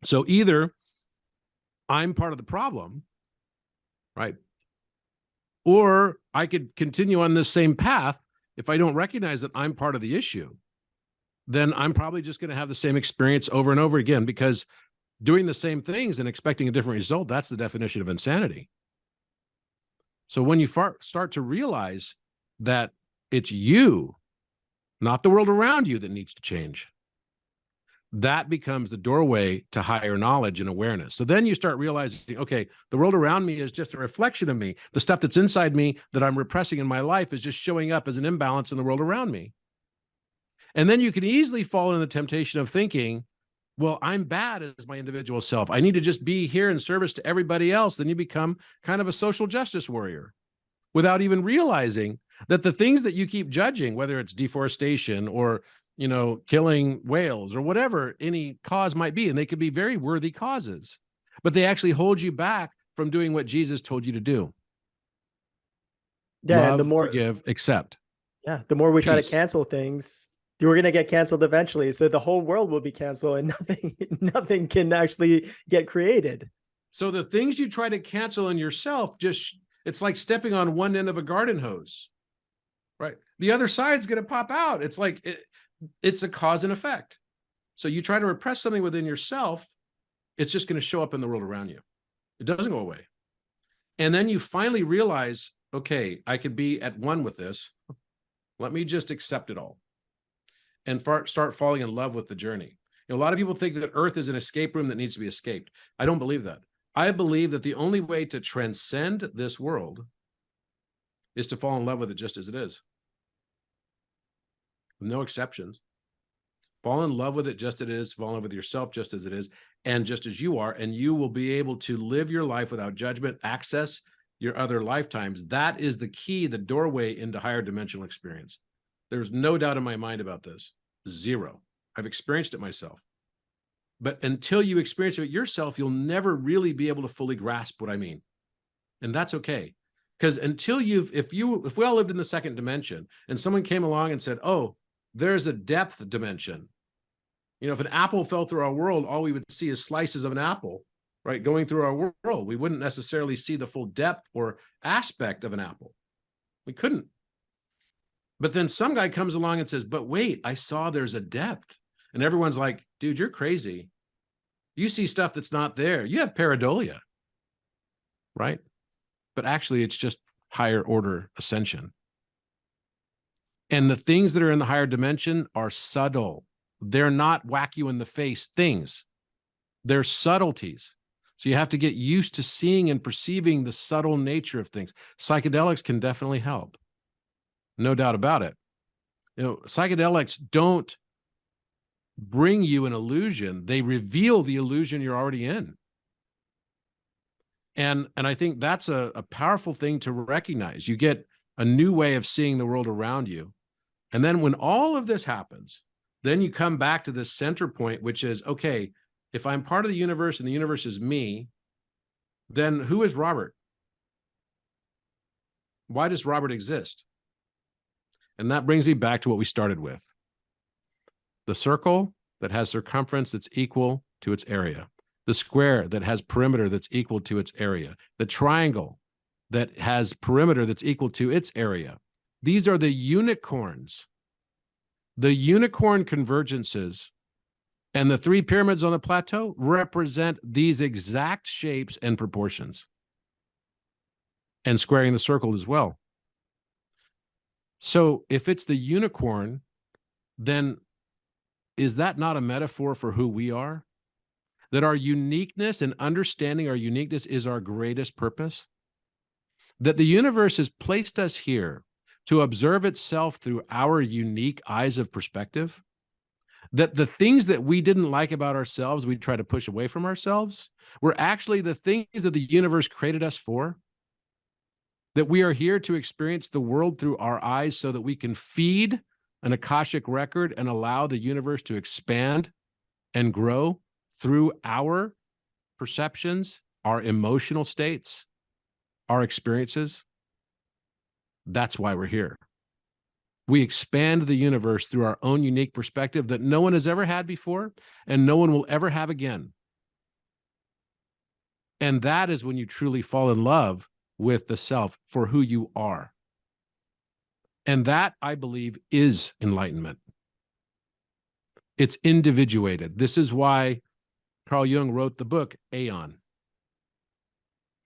So either I'm part of the problem, right? Or I could continue on this same path if I don't recognize that I'm part of the issue. then I'm probably just going to have the same experience over and over again, because doing the same things and expecting a different result, that's the definition of insanity. So when you start to realize that it's you, not the world around you, that needs to change, that becomes the doorway to higher knowledge and awareness. So then you start realizing, okay, the world around me is just a reflection of me. The stuff that's inside me that I'm repressing in my life is just showing up as an imbalance in the world around me. And then you can easily fall into the temptation of thinking, well, I'm bad as my individual self. I need to just be here in service to everybody else. Then you become kind of a social justice warrior without even realizing that the things that you keep judging, whether it's deforestation or, you know, killing whales or whatever any cause might be, and they could be very worthy causes, but they actually hold you back from doing what Jesus told you to do. Yeah, Love, and the more, forgive, accept. yeah, the more we try to Peace. cancel things, we're going to get canceled eventually. So the whole world will be canceled, and nothing can actually get created. So the things you try to cancel in yourself, just, it's like stepping on one end of a garden hose, right? The other side's going to pop out. It's like, it's a cause and effect. So you try to repress something within yourself, it's just going to show up in the world around you. It doesn't go away. And then you finally realize, okay, I could be at one with this. Let me just accept it all and start falling in love with the journey. You know, a lot of people think that Earth is an escape room that needs to be escaped. I don't believe that. I believe that the only way to transcend this world is to fall in love with it just as it is. No exceptions. Fall in love with it just as it is, fall in love with yourself just as it is, and just as you are, and you will be able to live your life without judgment, access your other lifetimes. That is the key, the doorway into higher dimensional experience. There's no doubt in my mind about this. Zero. I've experienced it myself. But until you experience it yourself, you'll never really be able to fully grasp what I mean. And that's okay. Because until if we all lived in the second dimension and someone came along and said, oh, there's a depth dimension. You know, if an apple fell through our world, all we would see is slices of an apple, right, going through our world. We wouldn't necessarily see the full depth or aspect of an apple. We couldn't. But then some guy comes along and says, but wait, I saw there's a depth. And everyone's like, dude, you're crazy. You see stuff that's not there. You have pareidolia, right? But actually, it's just higher order ascension. And the things that are in the higher dimension are subtle. They're not whack you in the face things. They're subtleties. So you have to get used to seeing and perceiving the subtle nature of things. Psychedelics can definitely help. No doubt about it. You know, psychedelics don't bring you an illusion. They reveal the illusion you're already in. And I think that's a powerful thing to recognize. You get a new way of seeing the world around you. And then when all of this happens, then you come back to this center point, which is, okay, if I'm part of the universe and the universe is me, then who is Robert? Why does Robert exist? And that brings me back to what we started with. The circle that has circumference that's equal to its area. The square that has perimeter that's equal to its area. The triangle that has perimeter that's equal to its area. These are the unicorns. The unicorn convergences and the three pyramids on the plateau represent these exact shapes and proportions. And squaring the circle as well. So if it's the unicorn, then is that not a metaphor for who we are? That our uniqueness and understanding our uniqueness is our greatest purpose? That the universe has placed us here to observe itself through our unique eyes of perspective? That the things that we didn't like about ourselves, we try to push away from ourselves, were actually the things that the universe created us for? That we are here to experience the world through our eyes so that we can feed an Akashic record and allow the universe to expand and grow through our perceptions, our emotional states, our experiences. That's why we're here. We expand the universe through our own unique perspective that no one has ever had before and no one will ever have again. And that is when you truly fall in love with the self for who you are. And that, I believe, is enlightenment. It's individuated. This is why Carl Jung wrote the book Aeon,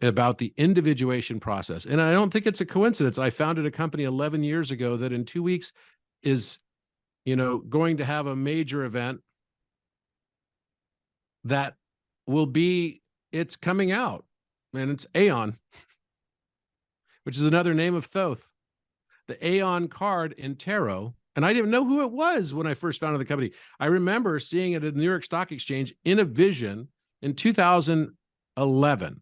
about the individuation process. And I don't think it's a coincidence. I founded a company 11 years ago that in 2 weeks is, going to have a major event that will be, it's coming out, and it's Aeon, which is another name of Thoth. The Aeon card in tarot. And I didn't know who it was when I first founded the company. I remember seeing it at the New York Stock Exchange in a vision in 2011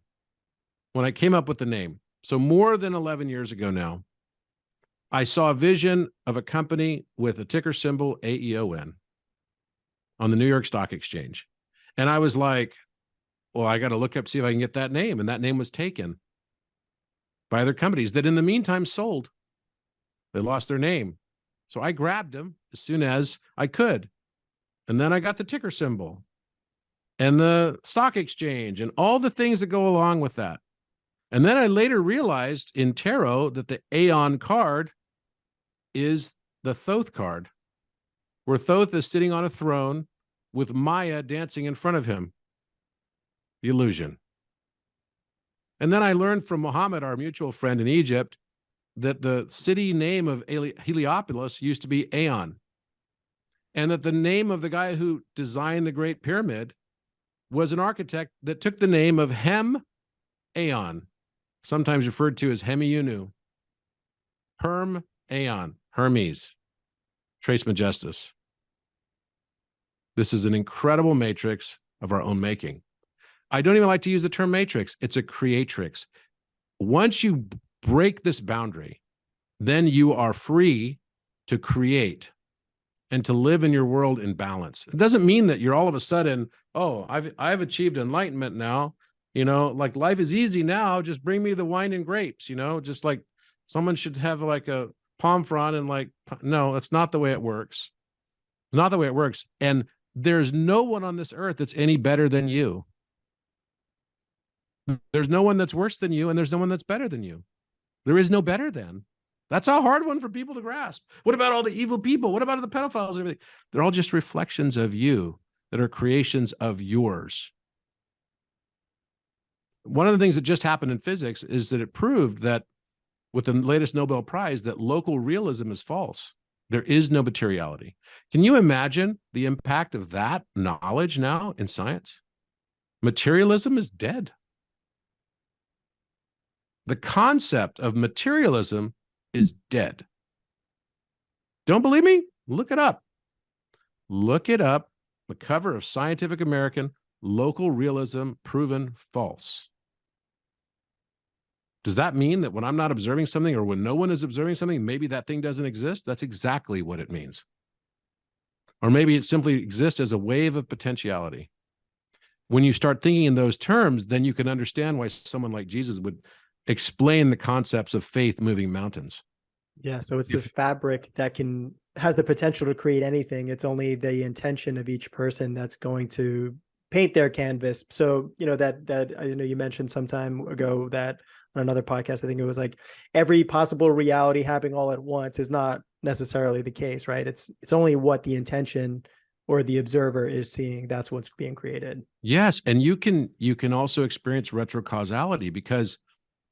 when I came up with the name. So more than 11 years ago now, I saw a vision of a company with a ticker symbol AEON on the New York Stock Exchange. And I was like, well, I got to look up, see if I can get that name. And that name was taken by other companies that in the meantime sold. They lost their name. So I grabbed them as soon as I could. And then I got the ticker symbol and the stock exchange and all the things that go along with that. And then I later realized in tarot that the Aeon card is the Thoth card, where Thoth is sitting on a throne with Maya dancing in front of him. The illusion. And then I learned from Muhammad, our mutual friend in Egypt, that the city name of Heliopolis used to be Aeon, and that the name of the guy who designed the Great Pyramid was an architect that took the name of Aeon, sometimes referred to as Hemiunu. Aeon, Hermes, Trace Majestus. This is an incredible matrix of our own making. I don't even like to use the term matrix. It's a creatrix. Once you break this boundary, then you are free to create and to live in your world in balance. It doesn't mean that you're all of a sudden, oh, I've achieved enlightenment now. Like life is easy now. Just bring me the wine and grapes, just like someone should have like a palm frond and no, that's not the way it works. It's not the way it works. And there's no one on this earth that's any better than you. There's no one that's worse than you, and there's no one that's better than you. There is no better than. That's a hard one for people to grasp. What about all the evil people? What about the pedophiles and everything? They're all just reflections of you that are creations of yours. One of the things that just happened in physics is that it proved that with the latest Nobel Prize that local realism is false. There is no materiality. Can you imagine the impact of that knowledge now in science? Materialism is dead. The concept of materialism is dead. Don't believe me? Look it up. Look it up. The cover of Scientific American, local realism proven false. Does that mean that when I'm not observing something or when no one is observing something, maybe that thing doesn't exist? That's exactly what it means. Or maybe it simply exists as a wave of potentiality. When you start thinking in those terms, then you can understand why someone like Jesus would explain the concepts of faith moving mountains. Yeah, so it's this fabric that has the potential to create anything. It's only the intention of each person that's going to paint their canvas. So, that I know you mentioned some time ago that on another podcast, I think it was like every possible reality happening all at once is not necessarily the case, right? It's only what the intention or the observer is seeing. That's what's being created. Yes, and you can also experience retrocausality because,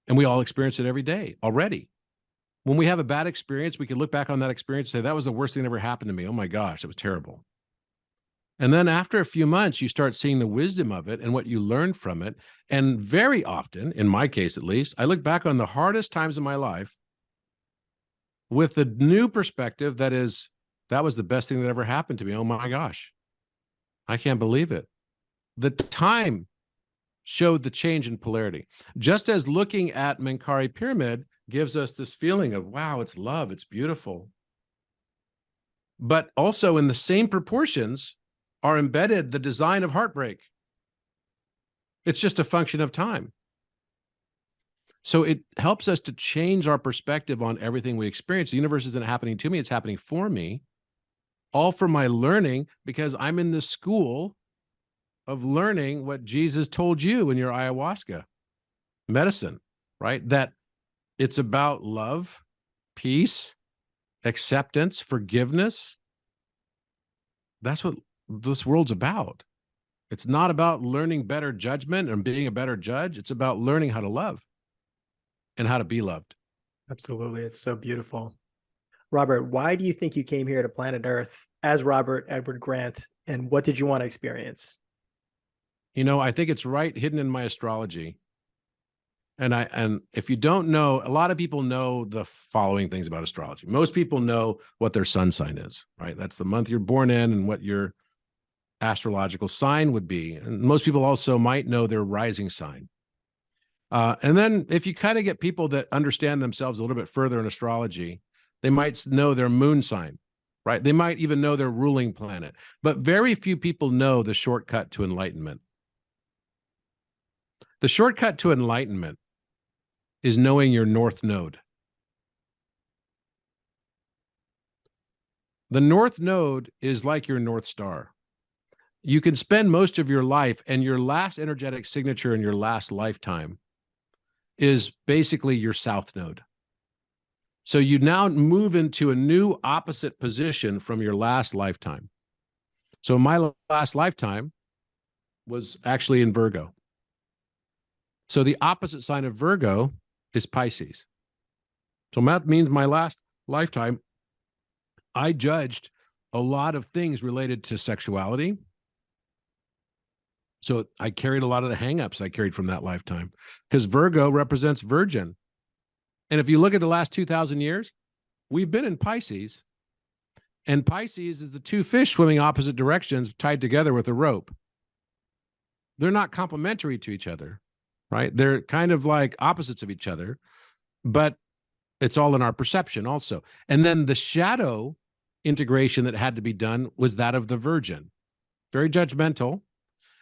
and we all experience it every day already. When we have a bad experience, we can look back on that experience and say, that was the worst thing that ever happened to me. Oh my gosh, it was terrible. And then after a few months, you start seeing the wisdom of it and what you learned from it. And very often, in my case at least, I look back on the hardest times of my life with the new perspective that was the best thing that ever happened to me. Oh my gosh, I can't believe it. The time showed the change in polarity. Just as looking at Menkaure Pyramid gives us this feeling of, wow, it's love, it's beautiful. But also in the same proportions are embedded the design of heartbreak. It's just a function of time. So it helps us to change our perspective on everything we experience. The universe isn't happening to me, it's happening for me, all for my learning, because I'm in the school of learning what Jesus told you in your ayahuasca medicine, right? That it's about love, peace, acceptance, forgiveness. That's what this world's about. It's not about learning better judgment and being a better judge. It's about learning how to love and how to be loved. Absolutely. It's so beautiful. Robert, why do you think you came here to planet Earth as Robert Edward Grant, and what did you want to experience? I think it's right hidden in my astrology. And if you don't know, a lot of people know the following things about astrology. Most people know what their sun sign is, right? That's the month you're born in and what your astrological sign would be. And most people also might know their rising sign. And then if you kind of get people that understand themselves a little bit further in astrology, they might know their moon sign, right? They might even know their ruling planet. But very few people know the shortcut to enlightenment. The shortcut to enlightenment is knowing your north node. The north node is like your North Star. You can spend most of your life, and your last energetic signature in your last lifetime is basically your south node. So you now move into a new opposite position from your last lifetime. So my last lifetime was actually in Virgo. So the opposite sign of Virgo is Pisces. So that means my last lifetime, I judged a lot of things related to sexuality. So I carried a lot of the hangups I carried from that lifetime, because Virgo represents virgin. And if you look at the last 2,000 years, we've been in Pisces. And Pisces is the two fish swimming opposite directions tied together with a rope. They're not complementary to each other, right? They're kind of like opposites of each other, but it's all in our perception also. And then the shadow integration that had to be done was that of the virgin, very judgmental.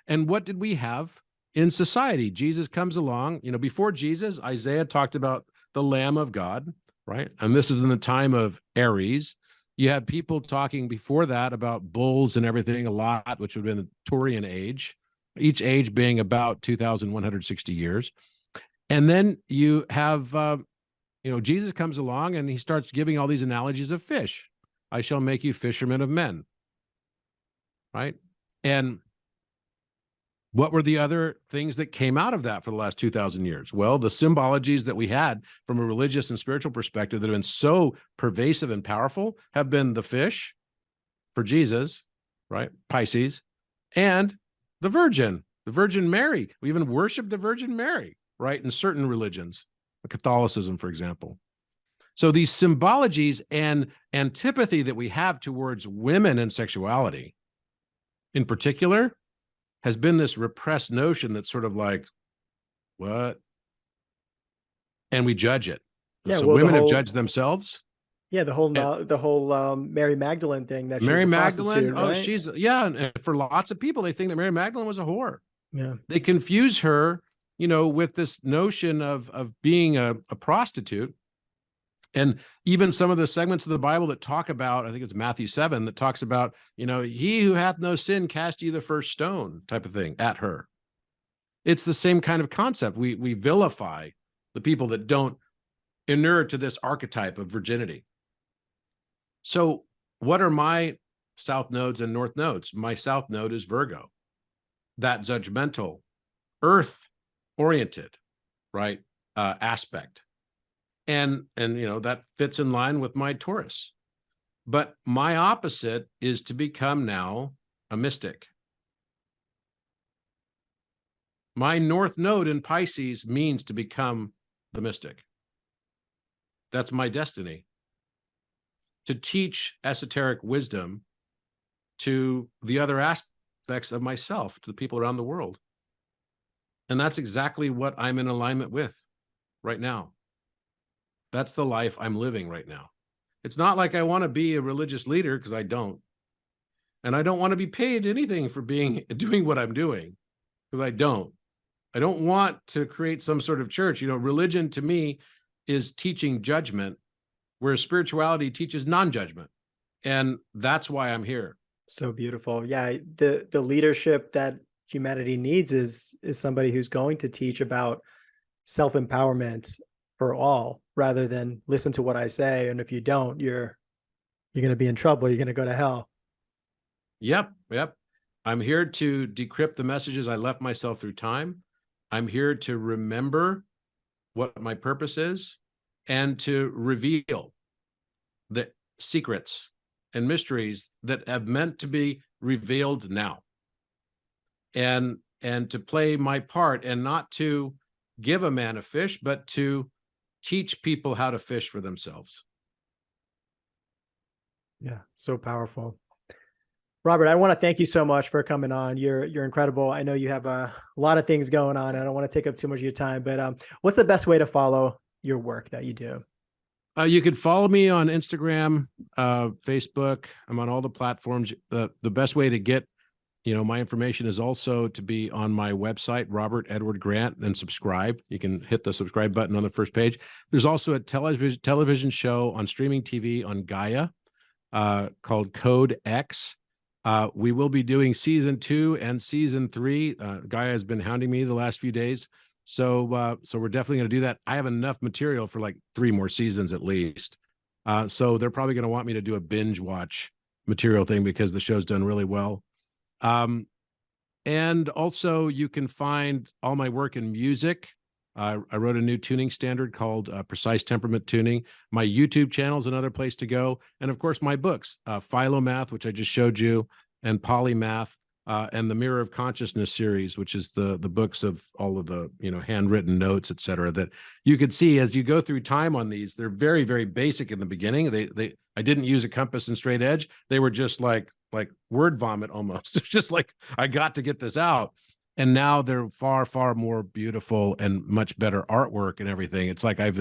And what did we have in society? Jesus comes along. Before Jesus, Isaiah talked about the Lamb of God, right? And this is in the time of Aries. You had people talking before that about bulls and everything a lot, which would have been the Taurian age, each age being about 2,160 years. And then you have, Jesus comes along and he starts giving all these analogies of fish. I shall make you fishermen of men, right? And what were the other things that came out of that for the last 2,000 years? Well, the symbologies that we had from a religious and spiritual perspective that have been so pervasive and powerful have been the fish for Jesus, right? Pisces, and the Virgin Mary. We even worship the Virgin Mary, right? In certain religions, Catholicism, for example. So these symbologies and antipathy that we have towards women and sexuality in particular has been this repressed notion that's sort of like, what? And we judge it. Yeah, so well, women have judged themselves. Yeah, the whole Mary Magdalene thing, that she Mary was a Magdalene, prostitute, right? and for lots of people, they think that Mary Magdalene was a whore. Yeah. They confuse her, with this notion of being a prostitute. And even some of the segments of the Bible that talk about, I think it's Matthew 7, that talks about, he who hath no sin, cast ye the first stone type of thing at her. It's the same kind of concept. We vilify the people that don't inure to this archetype of virginity. So what are my south nodes and north nodes? My south node is Virgo, that judgmental, earth-oriented, right, aspect. And that fits in line with my Taurus. But my opposite is to become now a mystic. My north node in Pisces means to become the mystic. That's my destiny. To teach esoteric wisdom to the other aspects of myself, to the people around the world. And that's exactly what I'm in alignment with right now. That's the life I'm living right now. It's not like I want to be a religious leader, because I don't. And I don't want to be paid anything for doing what I'm doing, because I don't. I don't want to create some sort of church. Religion to me is teaching judgment, whereas spirituality teaches non-judgment. And that's why I'm here. So beautiful. Yeah, the leadership that humanity needs is somebody who's going to teach about self-empowerment for all, rather than listen to what I say, and if you don't, you're going to be in trouble. You're going to go to hell. Yep. Yep. I'm here to decrypt the messages I left myself through time. I'm here to remember what my purpose is and to reveal the secrets and mysteries that have meant to be revealed now. And to play my part, and not to give a man a fish, but to teach people how to fish for themselves. Yeah, so powerful. Robert, I want to thank you so much for coming on. You're incredible. I know you have a lot of things going on. I don't want to take up too much of your time, but what's the best way to follow your work that you do? You could follow me on Instagram, Facebook. I'm on all the platforms. The best way to get, my information is also to be on my website, Robert Edward Grant, and subscribe. You can hit the subscribe button on the first page. There's also a television show on streaming TV on Gaia called Code X. We will be doing season 2 and season 3. Gaia has been hounding me the last few days. So we're definitely going to do that. I have enough material for like 3 more seasons at least. So they're probably going to want me to do a binge watch material thing because the show's done really well. And also you can find all my work in music. I wrote a new tuning standard called Precise Temperament Tuning. My YouTube channel is another place to go. And of course, my books, Philomath, which I just showed you, and POLYMATH, and the Mirror of Consciousness series, which is the books of all of the, handwritten notes, et cetera, that you could see as you go through time on these. They're very, very basic in the beginning. I didn't use a compass and straight edge. They were just like word vomit almost. It's just like, I got to get this out. And now they're far, far more beautiful and much better artwork and everything. It's like I've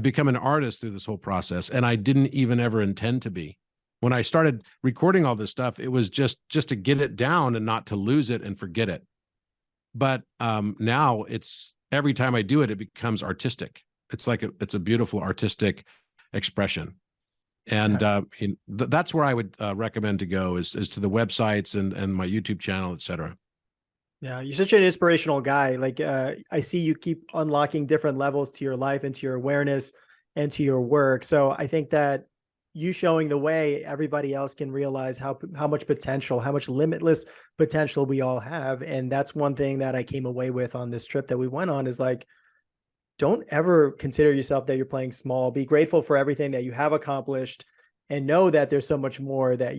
become an artist through this whole process, and I didn't even ever intend to be. When I started recording all this stuff, it was just to get it down and not to lose it and forget it. But now it's every time I do it, it becomes artistic. It's like it's a beautiful artistic expression. And that's where I would recommend to go is to the websites and my YouTube channel, et cetera. Yeah, you're such an inspirational guy. Like I see you keep unlocking different levels to your life and to your awareness and to your work. So I think that you showing the way, everybody else can realize how much potential, how much limitless potential we all have. And that's one thing that I came away with on this trip that we went on is like, don't ever consider yourself that you're playing small. Be grateful for everything that you have accomplished, and know that there's so much more that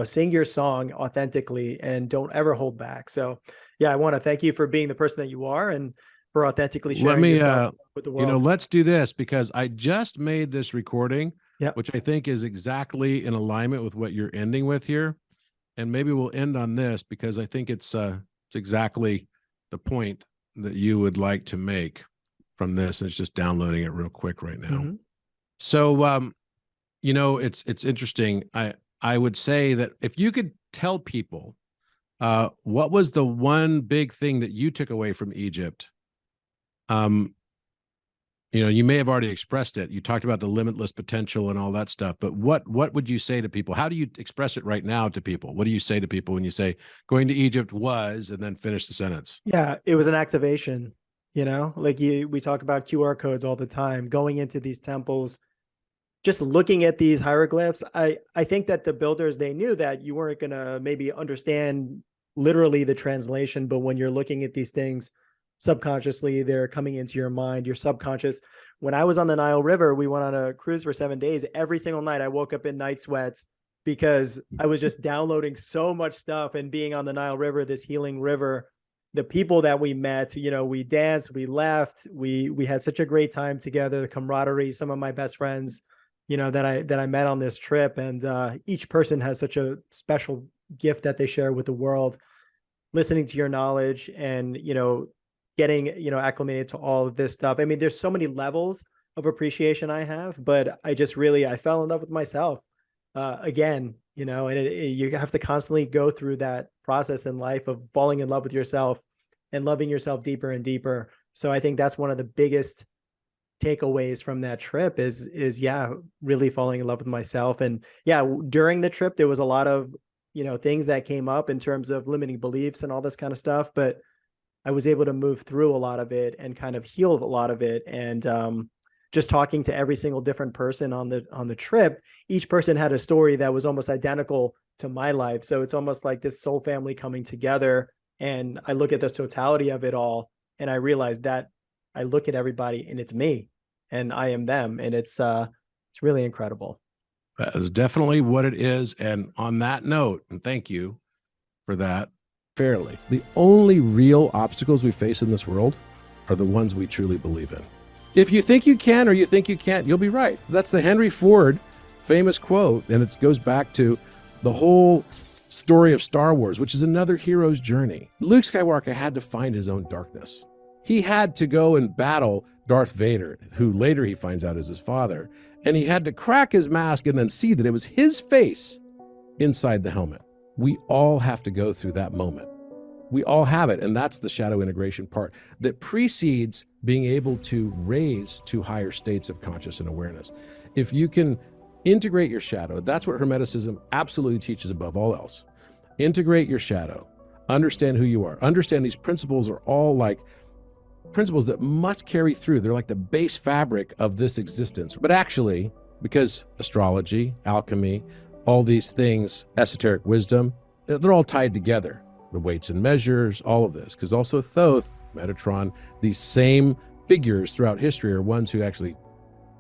sing your song authentically and don't ever hold back. So yeah, I want to thank you for being the person that you are and for authentically sharing yourself with the world. Let's do this, because I just made this recording, Yep. which I think is exactly in alignment with what you're ending with here. And maybe we'll end on this because I think it's exactly the point that you would like to make from this. It's just downloading it real quick right now. Mm-hmm. So, it's interesting. I would say that if you could tell people what was the one big thing that you took away from Egypt, you may have already expressed it. You talked about the limitless potential and all that stuff, but what would you say to people? How do you express it right now to people? What do you say to people when you say going to Egypt was, and then finish the sentence? Yeah, it was an activation, like we talk about QR codes all the time, going into these temples, just looking at these hieroglyphs. I think that the builders, they knew that you weren't going to maybe understand literally the translation, but when you're looking at these things subconsciously, they're coming into your mind, your subconscious. When I was on the Nile River, we went on a cruise for 7 days. Every single night I woke up in night sweats because I was just downloading so much stuff, and being on the Nile River, this healing river, the people that we met, we danced, we laughed, we had such a great time together, the camaraderie, some of my best friends, that I met on this trip. And each person has such a special gift that they share with the world. Listening to your knowledge and, getting, acclimated to all of this stuff. I mean, there's so many levels of appreciation I have, but I fell in love with myself again, and you have to constantly go through that process in life of falling in love with yourself and loving yourself deeper and deeper. So I think that's one of the biggest takeaways from that trip is really falling in love with myself. And during the trip, there was a lot of, things that came up in terms of limiting beliefs and all this kind of stuff, but I was able to move through a lot of it and kind of heal a lot of it. And just talking to every single different person on the trip, each person had a story that was almost identical to my life. So it's almost like this soul family coming together. And I look at the totality of it all, and I realize that I look at everybody and it's me and I am them. And it's really incredible. That is definitely what it is. And on that note, and thank you for that. Fairly, the only real obstacles we face in this world are the ones we truly believe in. If you think you can or you think you can't, you'll be right. That's the Henry Ford famous quote, and it goes back to the whole story of Star Wars, which is another hero's journey. Luke Skywalker had to find his own darkness. He had to go and battle Darth Vader, who later he finds out is his father, and he had to crack his mask and then see that it was his face inside the helmet. We all have to go through that moment. We all have it, and that's the shadow integration part that precedes being able to raise to higher states of conscious and awareness. If you can integrate your shadow, that's what Hermeticism absolutely teaches above all else. Integrate your shadow, understand who you are, understand these principles are all like principles that must carry through. They're like the base fabric of this existence. But actually, because astrology, alchemy, all these things, esoteric wisdom, they're all tied together. The weights and measures, all of this. Because also Thoth, Metatron, these same figures throughout history are ones who actually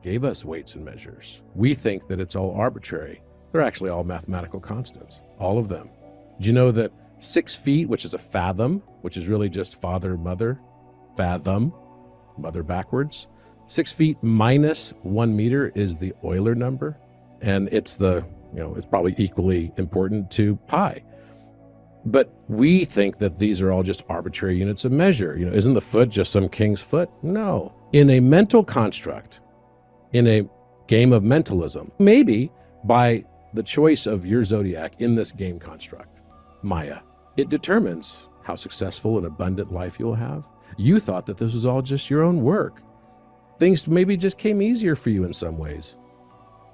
gave us weights and measures. We think that it's all arbitrary. They're actually all mathematical constants, all of them. Do you know that 6 feet, which is a fathom, which is really just father, mother, fathom, mother backwards, 6 feet minus 1 meter is the Euler number. And it's it's probably equally important to pi. But we think that these are all just arbitrary units of measure. Isn't the foot just some king's foot? No. In a mental construct, in a game of mentalism, maybe by the choice of your zodiac in this game construct, Maya, it determines how successful and abundant life you'll have. You thought that this was all just your own work. Things maybe just came easier for you in some ways.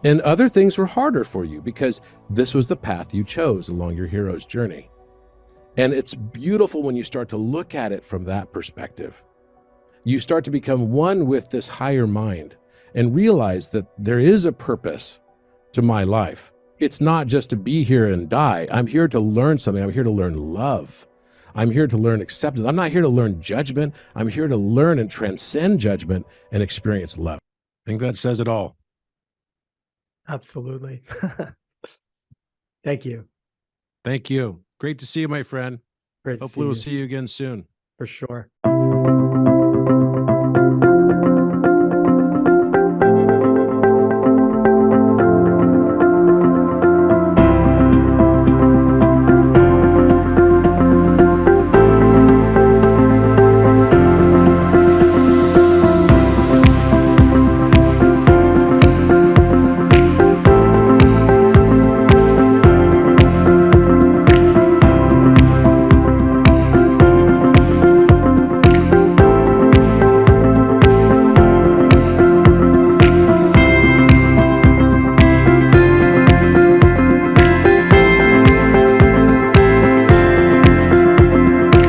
And other things were harder for you because this was the path you chose along your hero's journey. And it's beautiful when you start to look at it from that perspective. You start to become one with this higher mind and realize that there is a purpose to my life. It's not just to be here and die. I'm here to learn something. I'm here to learn love. I'm here to learn acceptance. I'm not here to learn judgment. I'm here to learn and transcend judgment and experience love. I think that says it all. Absolutely. Thank you. Thank you. Great to see you, my friend. Great to see Hopefully we'll you. see you again soon. For sure.